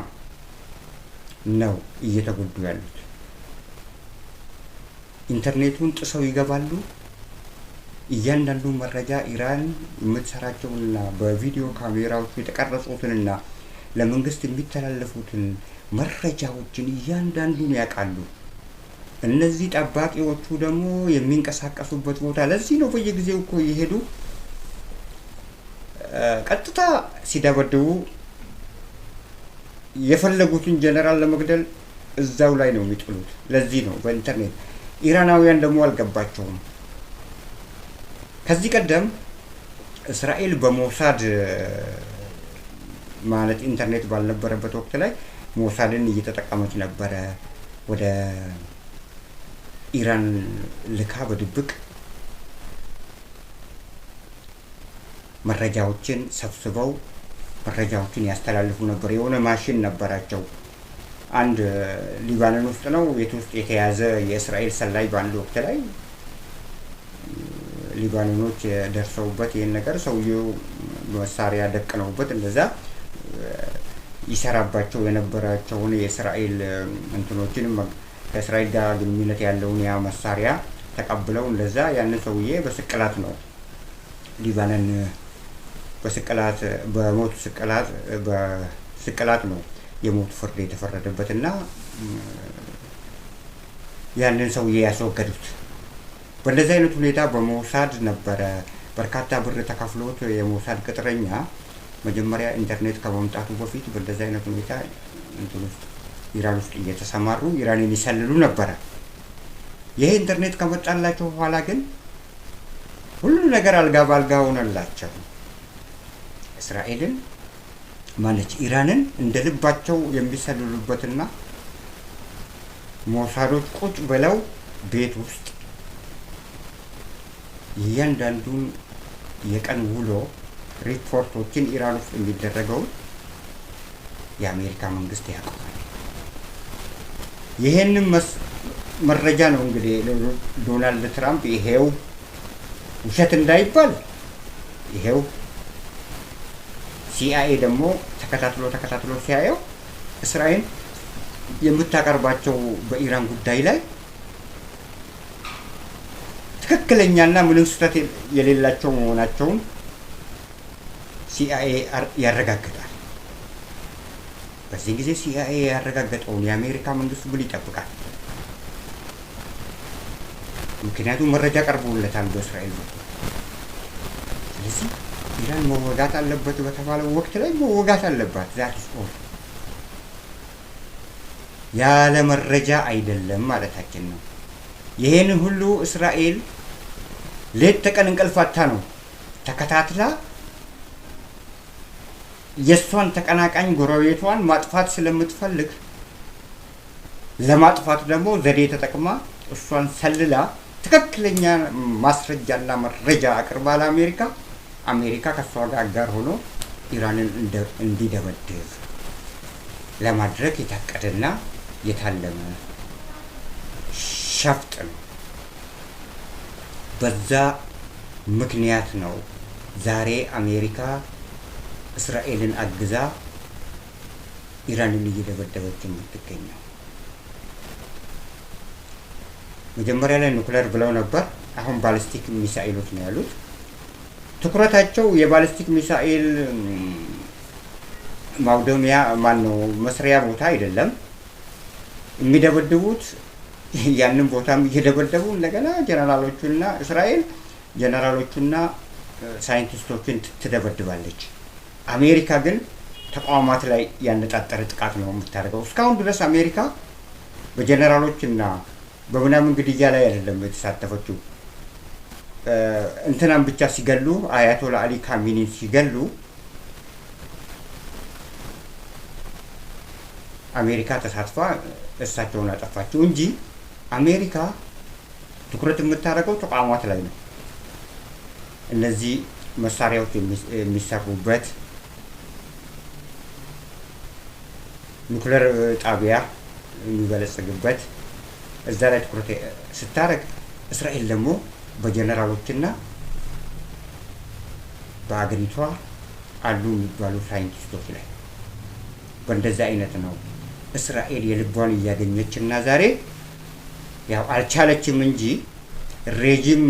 ነው እየተጎዱ ያሉት። ኢንተርኔቱን ጥሰው ይገባሉ። እያንዳንዱ መረጃ ኢራን የምትሰራቸውንና በቪዲዮ ካሜራዎቹ የተቀረጹትንና ለመንግስት የሚተላለፉትን መረጃዎችን እያንዳንዱን ያውቃሉ። እነዚህ ጠባቂዎቹ ደግሞ የሚንቀሳቀሱበት ቦታ ለዚህ ነው በየጊዜው እኮ ይሄዱ ቀጥታ ሲደበድቡ የፈለጉትን ጀነራል ለመግደል እዛው ላይ ነው የሚጥሉት። ለዚህ ነው በኢንተርኔት ኢራናውያን ደግሞ አልገባቸውም። ከዚህ ቀደም እስራኤል በሞሳድ ማለት ኢንተርኔት ባልነበረበት ወቅት ላይ ሞሳድን እየተጠቀመች ነበረ። ወደ ኢራን ልካ በድብቅ መረጃዎችን ሰብስበው መረጃዎችን ያስተላልፉ ነበር። የሆነ ማሽን ነበራቸው። አንድ ሊባኖን ውስጥ ነው ቤት ውስጥ የተያዘ የእስራኤል ሰላይ በአንድ ወቅት ላይ ሊባኖኖች ደርሰውበት ይህን ነገር ሰውየው መሳሪያ ደቅነውበት እንደዛ ይሰራባቸው የነበራቸውን የእስራኤል እንትኖችንም ከእስራኤል ጋር ግንኙነት ያለውን ያ መሳሪያ ተቀብለው እንደዛ ያንን ሰውዬ በስቅላት ነው ሊባኖን በስቅላት በሞት ስቅላት ነው የሞት ፍርድ የተፈረደበትና ያንን ሰውዬ ያስወገዱት። በእንደዚህ አይነት ሁኔታ በሞሳድ ነበረ በርካታ ብር ተከፍሎት የሞሳድ ቅጥረኛ መጀመሪያ ኢንተርኔት ከመምጣቱ በፊት በእንደዚህ አይነት ሁኔታ ኢራን ውስጥ እየተሰማሩ ኢራንን ይሰልሉ ነበረ። ይሄ ኢንተርኔት ከመጣላቸው በኋላ ግን ሁሉ ነገር አልጋ ባልጋ ሆነላቸው። እስራኤልን ማለች ኢራንን እንደ ልባቸው የሚሰልሉበትና ሞሳዶች ቁጭ ብለው ቤት ውስጥ እያንዳንዱን የቀን ውሎ ሪፖርቶችን ኢራን ውስጥ የሚደረገው የአሜሪካ መንግስት ያውቃል። ይሄንን መረጃ ነው እንግዲህ ዶናልድ ትራምፕ ይሄው ውሸት እንዳይባል ይሄው ሲአይኤ ደግሞ ተከታትሎ ሲያየው እስራኤል የምታቀርባቸው በኢራን ጉዳይ ላይ ትክክለኛና ምንም ስህተት የሌላቸው መሆናቸውን ሲአይኤ ያረጋግጣል። በዚህ ጊዜ ሲአይኤ ያረጋገጠውን የአሜሪካ መንግስት ምን ይጠብቃል? ምክንያቱም መረጃ ቀርቦለታል በእስራኤል በኩል። ስለዚህ ኢራን መወጋት አለበት በተባለው ወቅት ላይ መወጋት አለባት። ዛት ኦል ያለ መረጃ አይደለም ማለታችን ነው። ይሄን ሁሉ እስራኤል ሌት ተቀን እንቅልፋታ ነው ተከታትላ የሷን ተቀናቃኝ ጎረቤቷን ማጥፋት ስለምትፈልግ ለማጥፋት ደግሞ ዘዴ ተጠቅማ እሷን ሰልላ ትክክለኛ ማስረጃና መረጃ አቅርባ ለአሜሪካ ከሷ ጋር አጋር ሆኖ ኢራንን እንዲደበድብ ለማድረግ የታቀደና የታለመ ሸፍጥ ነው። በዛ ምክንያት ነው ዛሬ አሜሪካ እስራኤልን አግዛ ኢራንን እየደበደበች የምትገኘው። መጀመሪያ ላይ ኑክሌር ብለው ነበር፣ አሁን ባሊስቲክ ሚሳኤሎች ነው ያሉት። ትኩረታቸው የባሊስቲክ ሚሳኤል ማውደሚያ መስሪያ ቦታ አይደለም። የሚደበድቡት ያንን ቦታም እየደበደቡ እንደገና እስራኤል ጀነራሎቹና ሳይንቲስቶችን ትደበድባለች። አሜሪካ ግን ተቋማት ላይ ያነጣጠረ ጥቃት ነው የምታደርገው። እስካሁን ድረስ አሜሪካ በጀነራሎችና በምናምን ግድያ ላይ አይደለም የተሳተፈችው። እንትናም ብቻ ሲገሉ አያቶላ አሊ ካሚኒን ሲገሉ አሜሪካ ተሳትፋ እሳቸውን አጠፋቸው እንጂ አሜሪካ ትኩረት የምታደርገው ተቋማት ላይ ነው። እነዚህ መሳሪያዎች የሚሰሩበት ኑክሌር ጣቢያ የሚበለጽግበት እዛ ላይ ትኩረት ስታደርግ፣ እስራኤል ደግሞ በጀነራሎችና በአገሪቷ አሉ የሚባሉ ሳይንቲስቶች ላይ በእንደዛ አይነት ነው እስራኤል የልቧን እያገኘችና ዛሬ ያው አልቻለችም እንጂ ሬጂም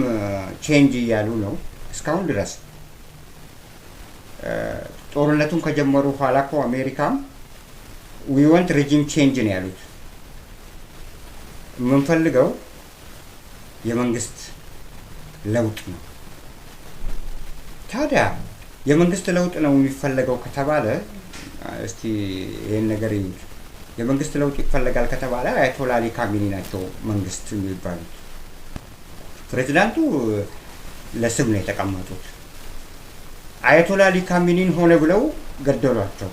ቼንጅ እያሉ ነው እስካሁን ድረስ። ጦርነቱን ከጀመሩ በኋላ እኮ አሜሪካም ዊ ዋንት ሬጂም ቼንጅ ነው ያሉት። የምንፈልገው የመንግስት ለውጥ ነው። ታዲያ የመንግስት ለውጥ ነው የሚፈለገው ከተባለ እስቲ ይሄን ነገር ይዩት። የመንግስት ለውጥ ይፈለጋል ከተባለ አያቶላ አሊ ካሚኒ ናቸው መንግስት የሚባሉት። ፕሬዝዳንቱ ለስም ነው የተቀመጡት። አያቶላ አሊ ካሚኒን ሆነ ብለው ገደሏቸው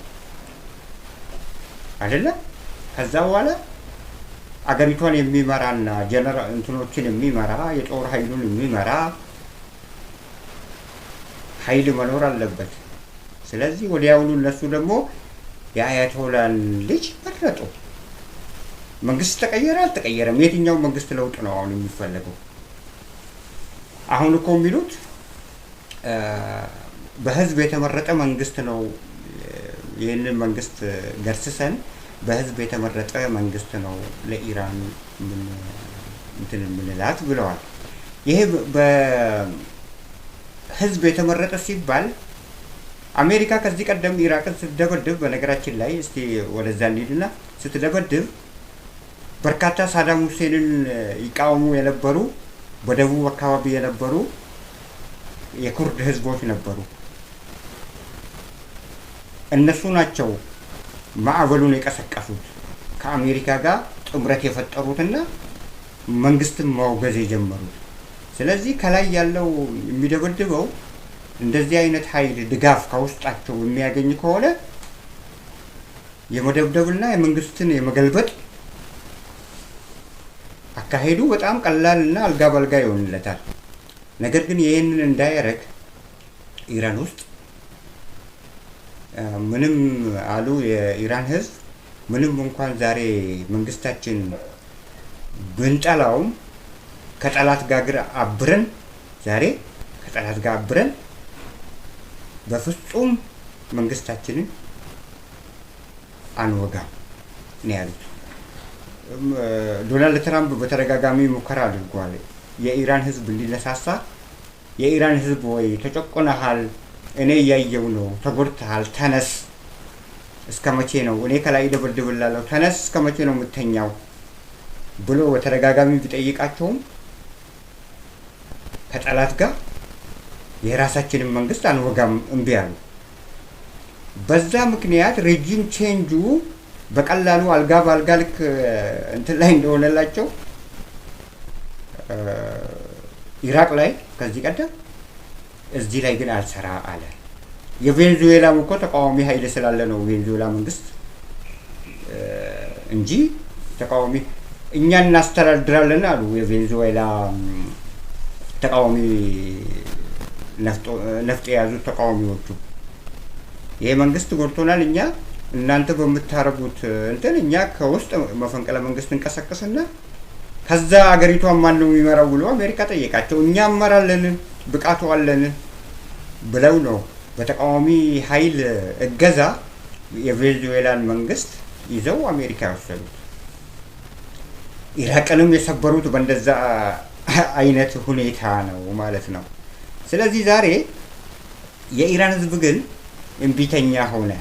አይደለ? ከዛ በኋላ አገሪቷን የሚመራና ጀነራል እንትኖችን የሚመራ የጦር ኃይሉን የሚመራ ኃይል መኖር አለበት። ስለዚህ ወዲያውኑ እነሱ ደግሞ የአያቶላን ልጅ መረጡ። መንግስት ተቀየረ አልተቀየረም፣ የትኛው መንግስት ለውጥ ነው አሁን የሚፈለገው? አሁን እኮ የሚሉት በህዝብ የተመረጠ መንግስት ነው ይህንን መንግስት ገርስሰን በህዝብ የተመረጠ መንግስት ነው ለኢራን ምን እንትን ምንላት ብለዋል። ይሄ በህዝብ የተመረጠ ሲባል አሜሪካ ከዚህ ቀደም ኢራቅን ስትደበድብ በነገራችን ላይ እስቲ ወደዛ እንሂድና ስትደበድብ በርካታ ሳዳም ሁሴንን ይቃወሙ የነበሩ በደቡብ አካባቢ የነበሩ የኩርድ ህዝቦች ነበሩ። እነሱ ናቸው ማዕበሉን የቀሰቀሱት ከአሜሪካ ጋር ጥምረት የፈጠሩትና መንግስትን ማውገዝ የጀመሩት። ስለዚህ ከላይ ያለው የሚደበድበው እንደዚህ አይነት ኃይል ድጋፍ ከውስጣቸው የሚያገኝ ከሆነ የመደብደብና የመንግስትን የመገልበጥ አካሄዱ በጣም ቀላልና አልጋ ባልጋ ይሆንለታል። ነገር ግን ይህንን እንዳያረግ ኢራን ውስጥ ምንም አሉ የኢራን ህዝብ ምንም እንኳን ዛሬ መንግስታችን ብንጠላውም ከጠላት ጋር አብረን ዛሬ ከጠላት ጋር አብረን በፍጹም መንግስታችንን አንወጋም ነው ያሉት። ዶናልድ ትራምፕ በተደጋጋሚ ሙከራ አድርጓል የኢራን ህዝብ እንዲነሳሳ። የኢራን ህዝብ ወይ ተጨቆነሃል፣ እኔ እያየው ነው፣ ተጎድተሃል፣ ተነስ፣ እስከ መቼ ነው እኔ ከላይ ደበድብላለሁ፣ ተነስ፣ እስከ መቼ ነው የምተኛው ብሎ በተደጋጋሚ ቢጠይቃቸውም ከጠላት ጋር የራሳችንን መንግስት አንወጋም እምቢ አሉ። በዛ ምክንያት ሬጂም ቼንጁ በቀላሉ አልጋ ባልጋ ልክ እንትን ላይ እንደሆነላቸው ኢራቅ ላይ ከዚህ ቀደም እዚህ ላይ ግን አልሰራ አለ። የቬንዙዌላም እኮ ተቃዋሚ ኃይል ስላለ ነው ቬንዙዌላ መንግስት እንጂ ተቃዋሚ እኛ እናስተዳድራለን አሉ የቬንዙዌላ ተቃዋሚ ነፍጥ የያዙት ተቃዋሚዎቹ። ይሄ መንግስት ጎድቶናል፣ እኛ እናንተ በምታረጉት እንትን እኛ ከውስጥ መፈንቅለ መንግስት እንቀሰቅስና ከዛ አገሪቷን ማን ነው የሚመራው ብሎ አሜሪካ ጠየቃቸው። እኛ አመራለን ብቃቱ አለን ብለው ነው በተቃዋሚ ኃይል እገዛ የቬንዙዌላን መንግስት ይዘው አሜሪካ ወሰዱት። ኢራቅንም የሰበሩት በእንደዛ አይነት ሁኔታ ነው ማለት ነው። ስለዚህ ዛሬ የኢራን ህዝብ ግን እምቢተኛ ሆነ።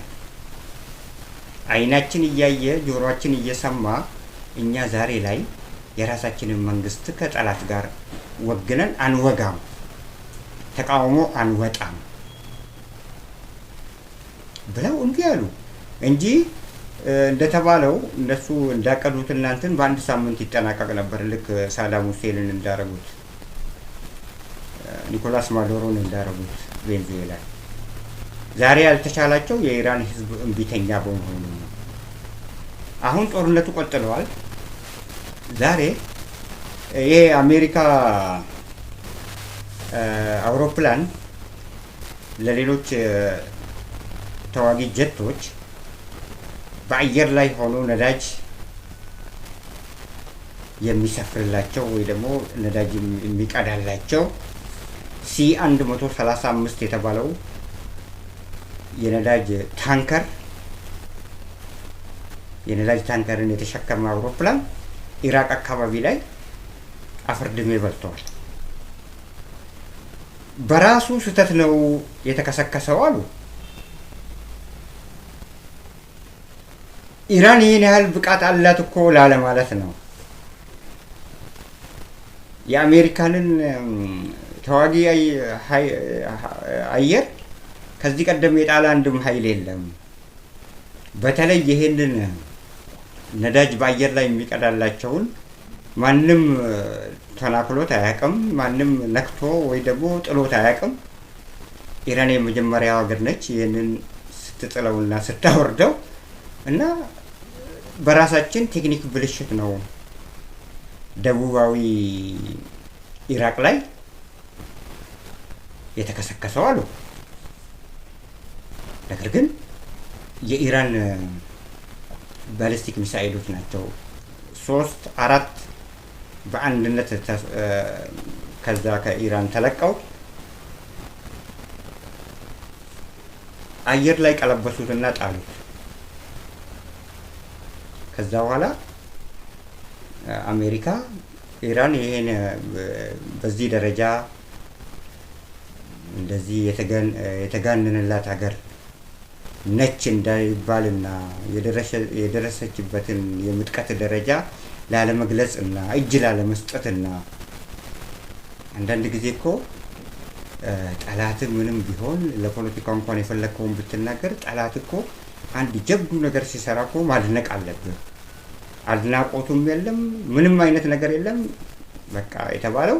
አይናችን እያየ ጆሮአችን እየሰማ እኛ ዛሬ ላይ የራሳችንን መንግስት ከጠላት ጋር ወግነን አንወጋም፣ ተቃውሞ አንወጣም ብለው እንጂ አሉ እንጂ እንደተባለው እነሱ እንዳቀዱት እናንተን በአንድ ሳምንት ይጠናቀቅ ነበር። ልክ ሳዳም ሁሴንን እንዳረጉት ኒኮላስ ማዱሮን እንዳረጉት ቬንዙዌላ። ዛሬ ያልተቻላቸው የኢራን ህዝብ እምቢተኛ በመሆኑ ነው። አሁን ጦርነቱ ቀጥለዋል። ዛሬ ይሄ አሜሪካ አውሮፕላን ለሌሎች ተዋጊ ጀቶች በአየር ላይ ሆኖ ነዳጅ የሚሰፍርላቸው ወይ ደግሞ ነዳጅ የሚቀዳላቸው C135 የተባለው የነዳጅ ታንከርን የተሸከመ አውሮፕላን ኢራቅ አካባቢ ላይ አፈርድሜ በልተዋል። በራሱ ስህተት ነው የተከሰከሰው አሉ። ኢራን ይህን ያህል ብቃት አላት እኮ ላለ ማለት ነው። የአሜሪካንን ተዋጊ አየር ከዚህ ቀደም የጣለ አንድም ኃይል የለም። በተለይ ይሄንን ነዳጅ በአየር ላይ የሚቀዳላቸውን ማንም ተናክሎት አያውቅም፣ ማንም ነክቶ ወይ ደግሞ ጥሎት አያውቅም። ኢራን የመጀመሪያው ሀገር ነች ይህንን ስትጥለውና ስታወርደው እና በራሳችን ቴክኒክ ብልሽት ነው ደቡባዊ ኢራቅ ላይ የተከሰከሰው አሉ። ነገር ግን የኢራን ባሊስቲክ ሚሳኤሎች ናቸው 3-4 በአንድነት ከዛ ከኢራን ተለቀው አየር ላይ ቀለበሱትና ጣሉት። ከዛ በኋላ አሜሪካ ኢራን ይሄን በዚህ ደረጃ እንደዚህ የተጋነነላት ሀገር ነች እንዳይባልና የደረሰችበትን የምጥቀት ደረጃ ላለመግለጽና እጅ ላለመስጠትና አንዳንድ ጊዜ እኮ ጠላት ምንም ቢሆን ለፖለቲካ እንኳን የፈለከውን ብትናገር ጠላት እኮ አንድ ጀብዱ ነገር ሲሰራ እኮ ማድነቅ አለብህ። አድናቆቱም የለም ምንም አይነት ነገር የለም። በቃ የተባለው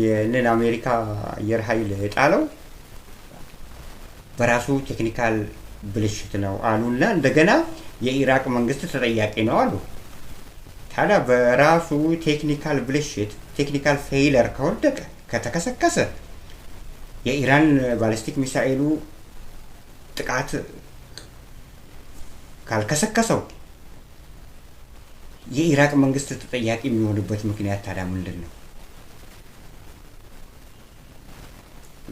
የንን አሜሪካ አየር ኃይል የጣለው በራሱ ቴክኒካል ብልሽት ነው አሉና እንደገና የኢራቅ መንግስት ተጠያቂ ነው አሉ። ታዲያ በራሱ ቴክኒካል ብልሽት ቴክኒካል ፌይለር ከወደቀ ከተከሰከሰ የኢራን ባሊስቲክ ሚሳኤሉ ጥቃት ካልከሰከሰው የኢራቅ መንግስት ተጠያቂ የሚሆንበት ምክንያት ታዲያ ምንድን ነው?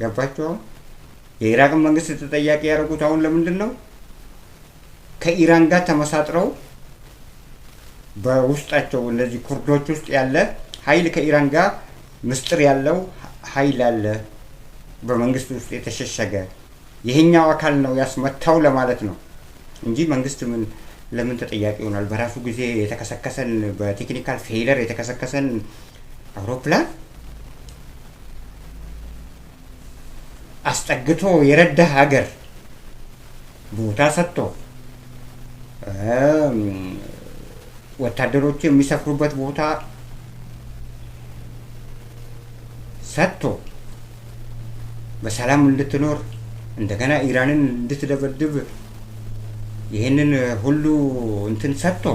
ገባችሁ? የኢራቅ መንግስት ተጠያቂ ያደረጉት አሁን ለምንድን ነው? ከኢራን ጋር ተመሳጥረው በውስጣቸው እነዚህ ኩርዶች ውስጥ ያለ ኃይል ከኢራን ጋር ምስጢር ያለው ኃይል አለ በመንግስት ውስጥ የተሸሸገ ይሄኛው አካል ነው ያስመታው ለማለት ነው እንጂ መንግስት ለምን ተጠያቂ ይሆናል? በራሱ ጊዜ የተከሰከሰን በቴክኒካል ፌይለር የተከሰከሰን አውሮፕላን አስጠግቶ የረዳ ሀገር ቦታ ሰጥቶ ወታደሮች የሚሰፍሩበት ቦታ ሰጥቶ በሰላም እንድትኖር እንደገና ኢራንን እንድትደበድብ ይሄንን ሁሉ እንትን ሰጥቶ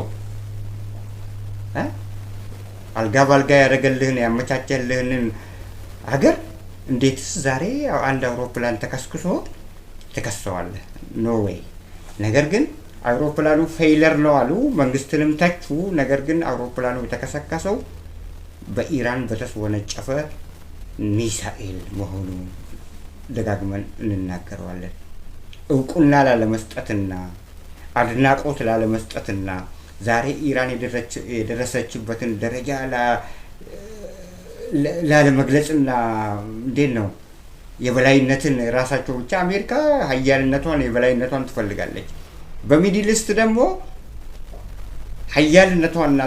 አልጋ ባልጋ ያደረገልህን ያመቻቸልህን ሀገር እንዴትስ ዛሬ አንድ አውሮፕላን ተከስክሶ ተከሰዋለህ? ኖ ዌይ። ነገር ግን አውሮፕላኑ ፌይለር ነው አሉ፣ መንግስትንም ተቹ። ነገር ግን አውሮፕላኑ የተከሰከሰው በኢራን በተወነጨፈ ሚሳኤል መሆኑ ደጋግመን እንናገረዋለን። እውቅና ላለመስጠትና አድናቆት ላለመስጠትና ዛሬ ኢራን የደረሰችበትን ደረጃ ላለመግለጽና እንዴት ነው የበላይነትን ራሳቸው ብቻ አሜሪካ ሀያልነቷን የበላይነቷን ትፈልጋለች። በሚድል ኢስት ደግሞ ሀያልነቷንና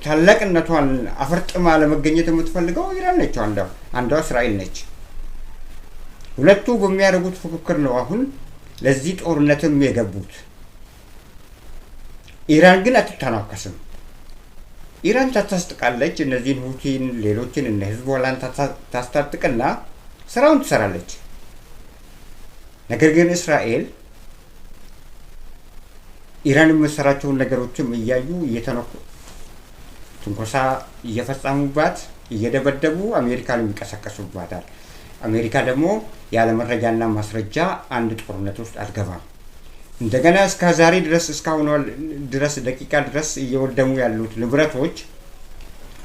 ታላቅነቷን አፈርጥማ ለመገኘት የምትፈልገው ኢራን ነች፣ አንዷ እስራኤል ነች። ሁለቱ በሚያደርጉት ፉክክር ነው አሁን ለዚህ ጦርነትም የገቡት። ኢራን ግን አትተናከስም። ኢራን ታስታጥቃለች፣ እነዚህን ሁቲን ሌሎችን እነ ሂዝቦላን ታስታጥቅና ስራውን ትሰራለች። ነገር ግን እስራኤል ኢራን የምትሰራቸውን ነገሮችም እያዩ ትንኮሳ እየፈጸሙባት እየደበደቡ አሜሪካን ይቀሰቀሱባታል። አሜሪካ ደግሞ ያለ መረጃና ማስረጃ አንድ ጦርነት ውስጥ አትገባም። እንደገና እስከ ዛሬ ድረስ እስካሁን ድረስ ደቂቃ ድረስ እየወደሙ ያሉት ንብረቶች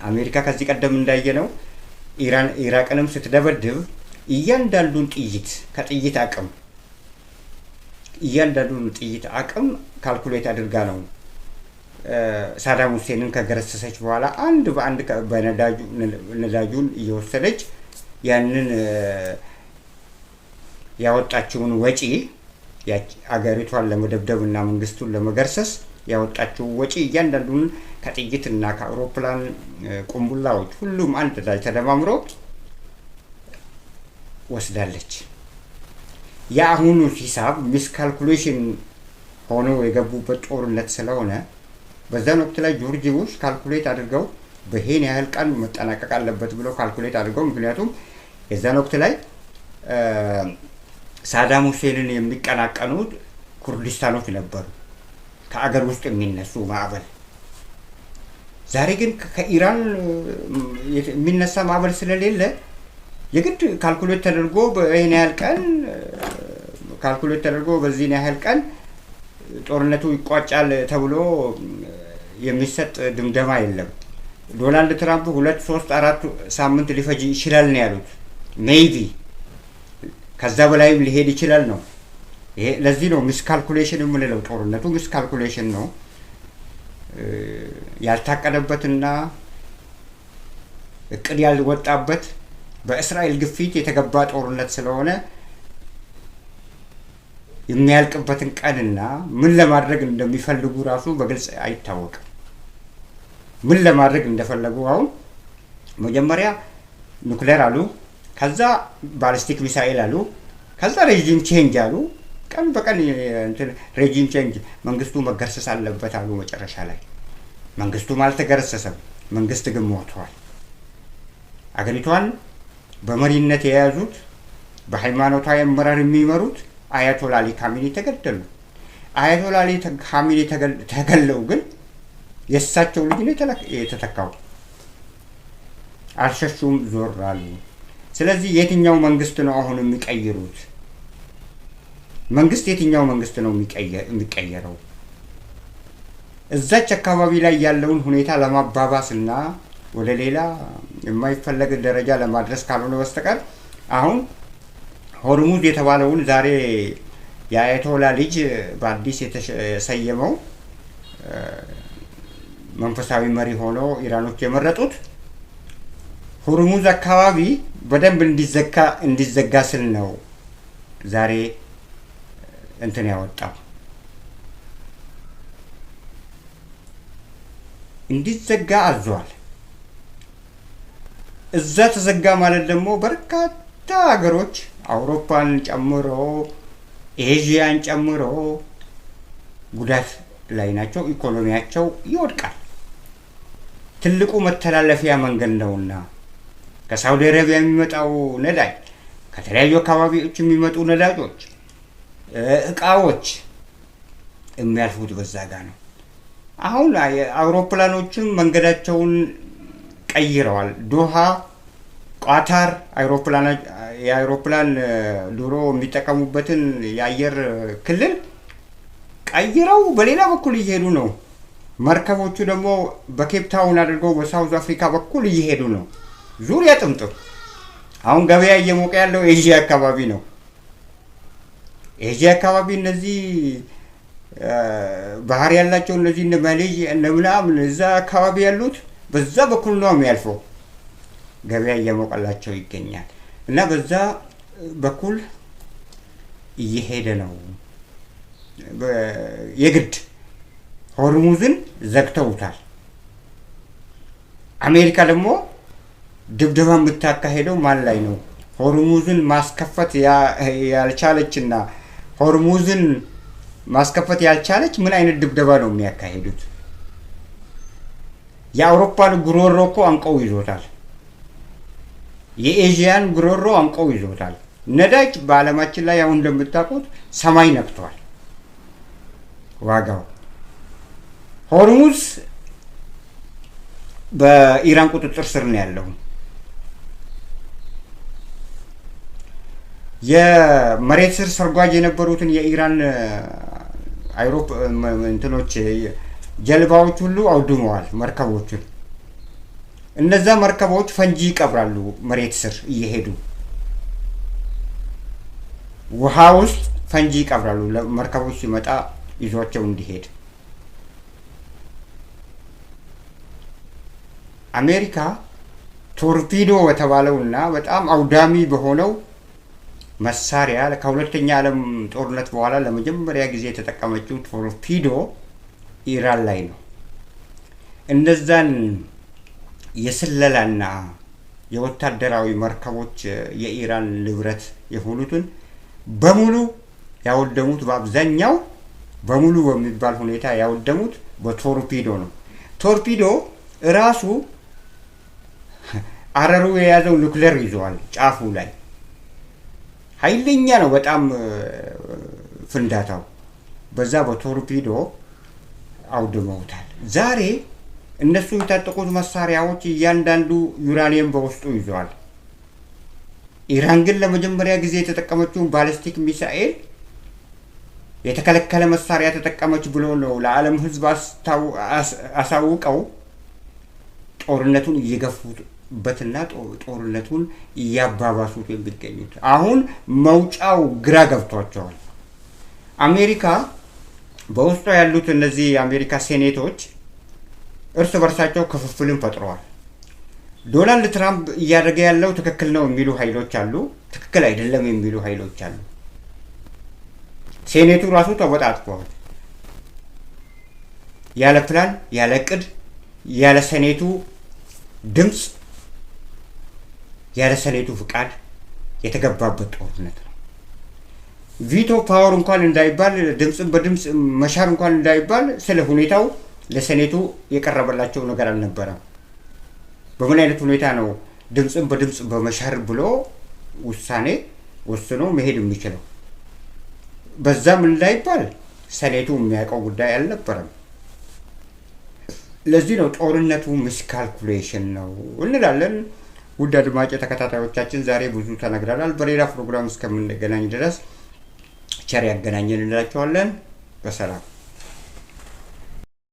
አሜሪካ ከዚህ ቀደም እንዳየነው ኢራቅንም ስትደበድብ እያንዳንዱን ጥይት ከጥይት አቅም ካልኩሌት አድርጋ ነው ሳዳም ሁሴንን ከገረሰሰች በኋላ አንድ በአንድ ነዳጁን እየወሰደች ያንን ያወጣችውን ወጪ አገሪቷን ለመደብደብ እና መንግስቱን ለመገርሰስ ያወጣችው ወጪ እያንዳንዱን ከጥይትና ከአውሮፕላን ቁምቡላዎች ሁሉም አንድ ላይ ተደማምሮ ወስዳለች። የአሁኑ ሂሳብ ሚስካልኩሌሽን ሆኖ የገቡበት ጦርነት ስለሆነ በዛን ወቅት ላይ ጆርጅ ቡሽ ካልኩሌት አድርገው በሄን ያህል ቀን መጠናቀቅ አለበት ብለው ካልኩሌት አድርገው፣ ምክንያቱም የዛን ወቅት ላይ ሳዳም ሁሴንን የሚቀናቀኑት ኩርዲስታኖች ነበሩ ከአገር ውስጥ የሚነሱ ማዕበል። ዛሬ ግን ከኢራን የሚነሳ ማዕበል ስለሌለ የግድ ካልኩሌት ተደርጎ በይሄን ያህል ቀን በዚህ ያህል ቀን ጦርነቱ ይቋጫል ተብሎ የሚሰጥ ድምደማ የለም። ዶናልድ ትራምፕ 2 3 4 ሳምንት ሊፈጅ ይችላል ነው ያሉት። ሜይቢ ከዛ በላይም ሊሄድ ይችላል ነው። ይሄ ለዚህ ነው ሚስካልኩሌሽን የምንለው። ጦርነቱ ሚስካልኩሌሽን ነው፣ ያልታቀደበትና እቅድ ያልወጣበት በእስራኤል ግፊት የተገባ ጦርነት ስለሆነ የሚያልቅበትን ቀንና ምን ለማድረግ እንደሚፈልጉ ራሱ በግልጽ አይታወቅም። ምን ለማድረግ እንደፈለጉ አሁን መጀመሪያ ኑክሌር አሉ፣ ከዛ ባሊስቲክ ሚሳኤል አሉ፣ ከዛ ሬጂም ቼንጅ አሉ። ቀን በቀን እንትን ሬጂም ቼንጅ፣ መንግስቱ መገርሰስ አለበት አሉ። መጨረሻ ላይ መንግስቱም አልተገረሰሰም፣ መንግስት ግን ሞተዋል። አገሪቷን በመሪነት የያዙት በሃይማኖታዊ አመራር የሚመሩት አያቶላ አሊ ካሚኒ ተገደሉ። አያቶላ አሊ ካሚኒ ተገለው ግን የእሳቸው ልጅ ነው የተተካው። አልሸሹም፣ ዞር አሉ። ስለዚህ የትኛው መንግስት ነው አሁን የሚቀይሩት? የትኛው መንግስት ነው የሚቀየረው? እዛች አካባቢ ላይ ያለውን ሁኔታ ለማባባስ እና ወደ ሌላ የማይፈለግ ደረጃ ለማድረስ ካልሆነ በስተቀር አሁን ሆርሙዝ የተባለውን ዛሬ የአያቶላ ልጅ በአዲስ የተሰየመው መንፈሳዊ መሪ ሆኖ ኢራኖች የመረጡት ሆርሙዝ አካባቢ በደንብ እንዲዘጋ ስል ነው ዛሬ እንትን ያወጣው። እንዲዘጋ አዟል። እዛ ተዘጋ ማለት ደግሞ በርካታ ሀገሮች አውሮፓን ጨምሮ ኤዥያን ጨምሮ ጉዳት ላይ ናቸው። ኢኮኖሚያቸው ይወድቃል። ትልቁ መተላለፊያ መንገድ ነውና ከሳውዲ አረቢያ የሚመጣው ነዳጅ፣ ከተለያዩ አካባቢዎች የሚመጡ ነዳጆች፣ እቃዎች የሚያልፉት በዛ ጋ ነው። አሁን አውሮፕላኖችም መንገዳቸውን ቀይረዋል። ዶሃ፣ ቋታር የአውሮፕላን ድሮ የሚጠቀሙበትን የአየር ክልል ቀይረው በሌላ በኩል እየሄዱ ነው። መርከቦቹ ደግሞ በኬፕ ታውን አድርገው በሳውዝ አፍሪካ በኩል እየሄዱ ነው። ዙሪያ ጥምጥም። አሁን ገበያ እየሞቀ ያለው ኤዥያ አካባቢ ነው። ኤዥያ አካባቢ እነዚህ ባህር ያላቸው እነዚህ እነ ማሌዥያ እነ ምናምን እዛ አካባቢ ያሉት በዛ በኩል ነው የሚያልፈው። ገበያ እየሞቀላቸው ይገኛል እና በዛ በኩል እየሄደ ነው። የግድ ሆርሙዝን ዘግተውታል። አሜሪካ ደግሞ ድብደባ የምታካሄደው ማን ላይ ነው? ሆርሙዝን ማስከፈት ያልቻለችና ሆርሙዝን ማስከፈት ያልቻለች ምን አይነት ድብደባ ነው የሚያካሂዱት? የአውሮፓን ጉሮሮ እኮ አንቀው ይዞታል። የኤዥያን ጉሮሮ አንቀው ይዞታል። ነዳጅ በዓለማችን ላይ አሁን እንደምታውቁት ሰማይ ነክቷል ዋጋው። ሆርሙዝ በኢራን ቁጥጥር ስር ነው ያለው። የመሬት ስር ሰርጓጅ የነበሩትን የኢራን እንትኖች ጀልባዎች ሁሉ አውድመዋል መርከቦቹን። እነዛ መርከቦች ፈንጂ ይቀብራሉ መሬት ስር እየሄዱ ውሃ ውስጥ ፈንጂ ይቀብራሉ። መርከቦች ሲመጣ ይዟቸው እንዲሄድ። አሜሪካ ቶርፒዶ በተባለውና በጣም አውዳሚ በሆነው መሳሪያ ከሁለተኛ ዓለም ጦርነት በኋላ ለመጀመሪያ ጊዜ የተጠቀመችው ቶርፒዶ ኢራን ላይ ነው። እነዛን የስለላና የወታደራዊ መርከቦች የኢራን ንብረት የሆኑትን በሙሉ ያወደሙት፣ በአብዛኛው በሙሉ በሚባል ሁኔታ ያወደሙት በቶርፒዶ ነው። ቶርፒዶ ራሱ አረሩ የያዘው ኑክሌር ይዘዋል። ጫፉ ላይ ኃይለኛ ነው በጣም ፍንዳታው። በዛ በቶርፒዶ አውድመውታል። ዛሬ እነሱ የታጠቁት መሳሪያዎች እያንዳንዱ ዩራኒየም በውስጡ ይዘዋል። ኢራን ግን ለመጀመሪያ ጊዜ የተጠቀመችውን ባሊስቲክ ሚሳኤል የተከለከለ መሳሪያ ተጠቀመች ብሎ ነው ለዓለም ሕዝብ አሳውቀው ጦርነቱን እየገፉበትና ጦርነቱን እያባባሱት የሚገኙት። አሁን መውጫው ግራ ገብቷቸዋል። አሜሪካ በውስጧ ያሉት እነዚህ የአሜሪካ ሴኔቶች እርስ በርሳቸው ክፍፍልን ፈጥረዋል። ዶናልድ ትራምፕ እያደረገ ያለው ትክክል ነው የሚሉ ኃይሎች አሉ፣ ትክክል አይደለም የሚሉ ኃይሎች አሉ። ሴኔቱ ራሱ ተወጣጥቷል። ያለ ፕላን፣ ያለ እቅድ፣ ያለ ሴኔቱ ድምፅ፣ ያለ ሴኔቱ ፍቃድ የተገባበት ጦርነት ነው። ቪቶ ፓወር እንኳን እንዳይባል፣ ድምፅን በድምፅ መሻር እንኳን እንዳይባል ስለ ሁኔታው ለሴኔቱ የቀረበላቸው ነገር አልነበረም። በምን አይነት ሁኔታ ነው ድምፅን በድምፅ በመሻር ብሎ ውሳኔ ወስኖ መሄድ የሚችለው? በዛም እንዳይባል ሴኔቱ የሚያውቀው ጉዳይ አልነበረም። ለዚህ ነው ጦርነቱ ሚስካልኩሌሽን ነው እንላለን። ውድ አድማጭ ተከታታዮቻችን ዛሬ ብዙ ተነግረናል። በሌላ ፕሮግራም እስከምንገናኝ ድረስ ቸር ያገናኘን እንላችኋለን። በሰላም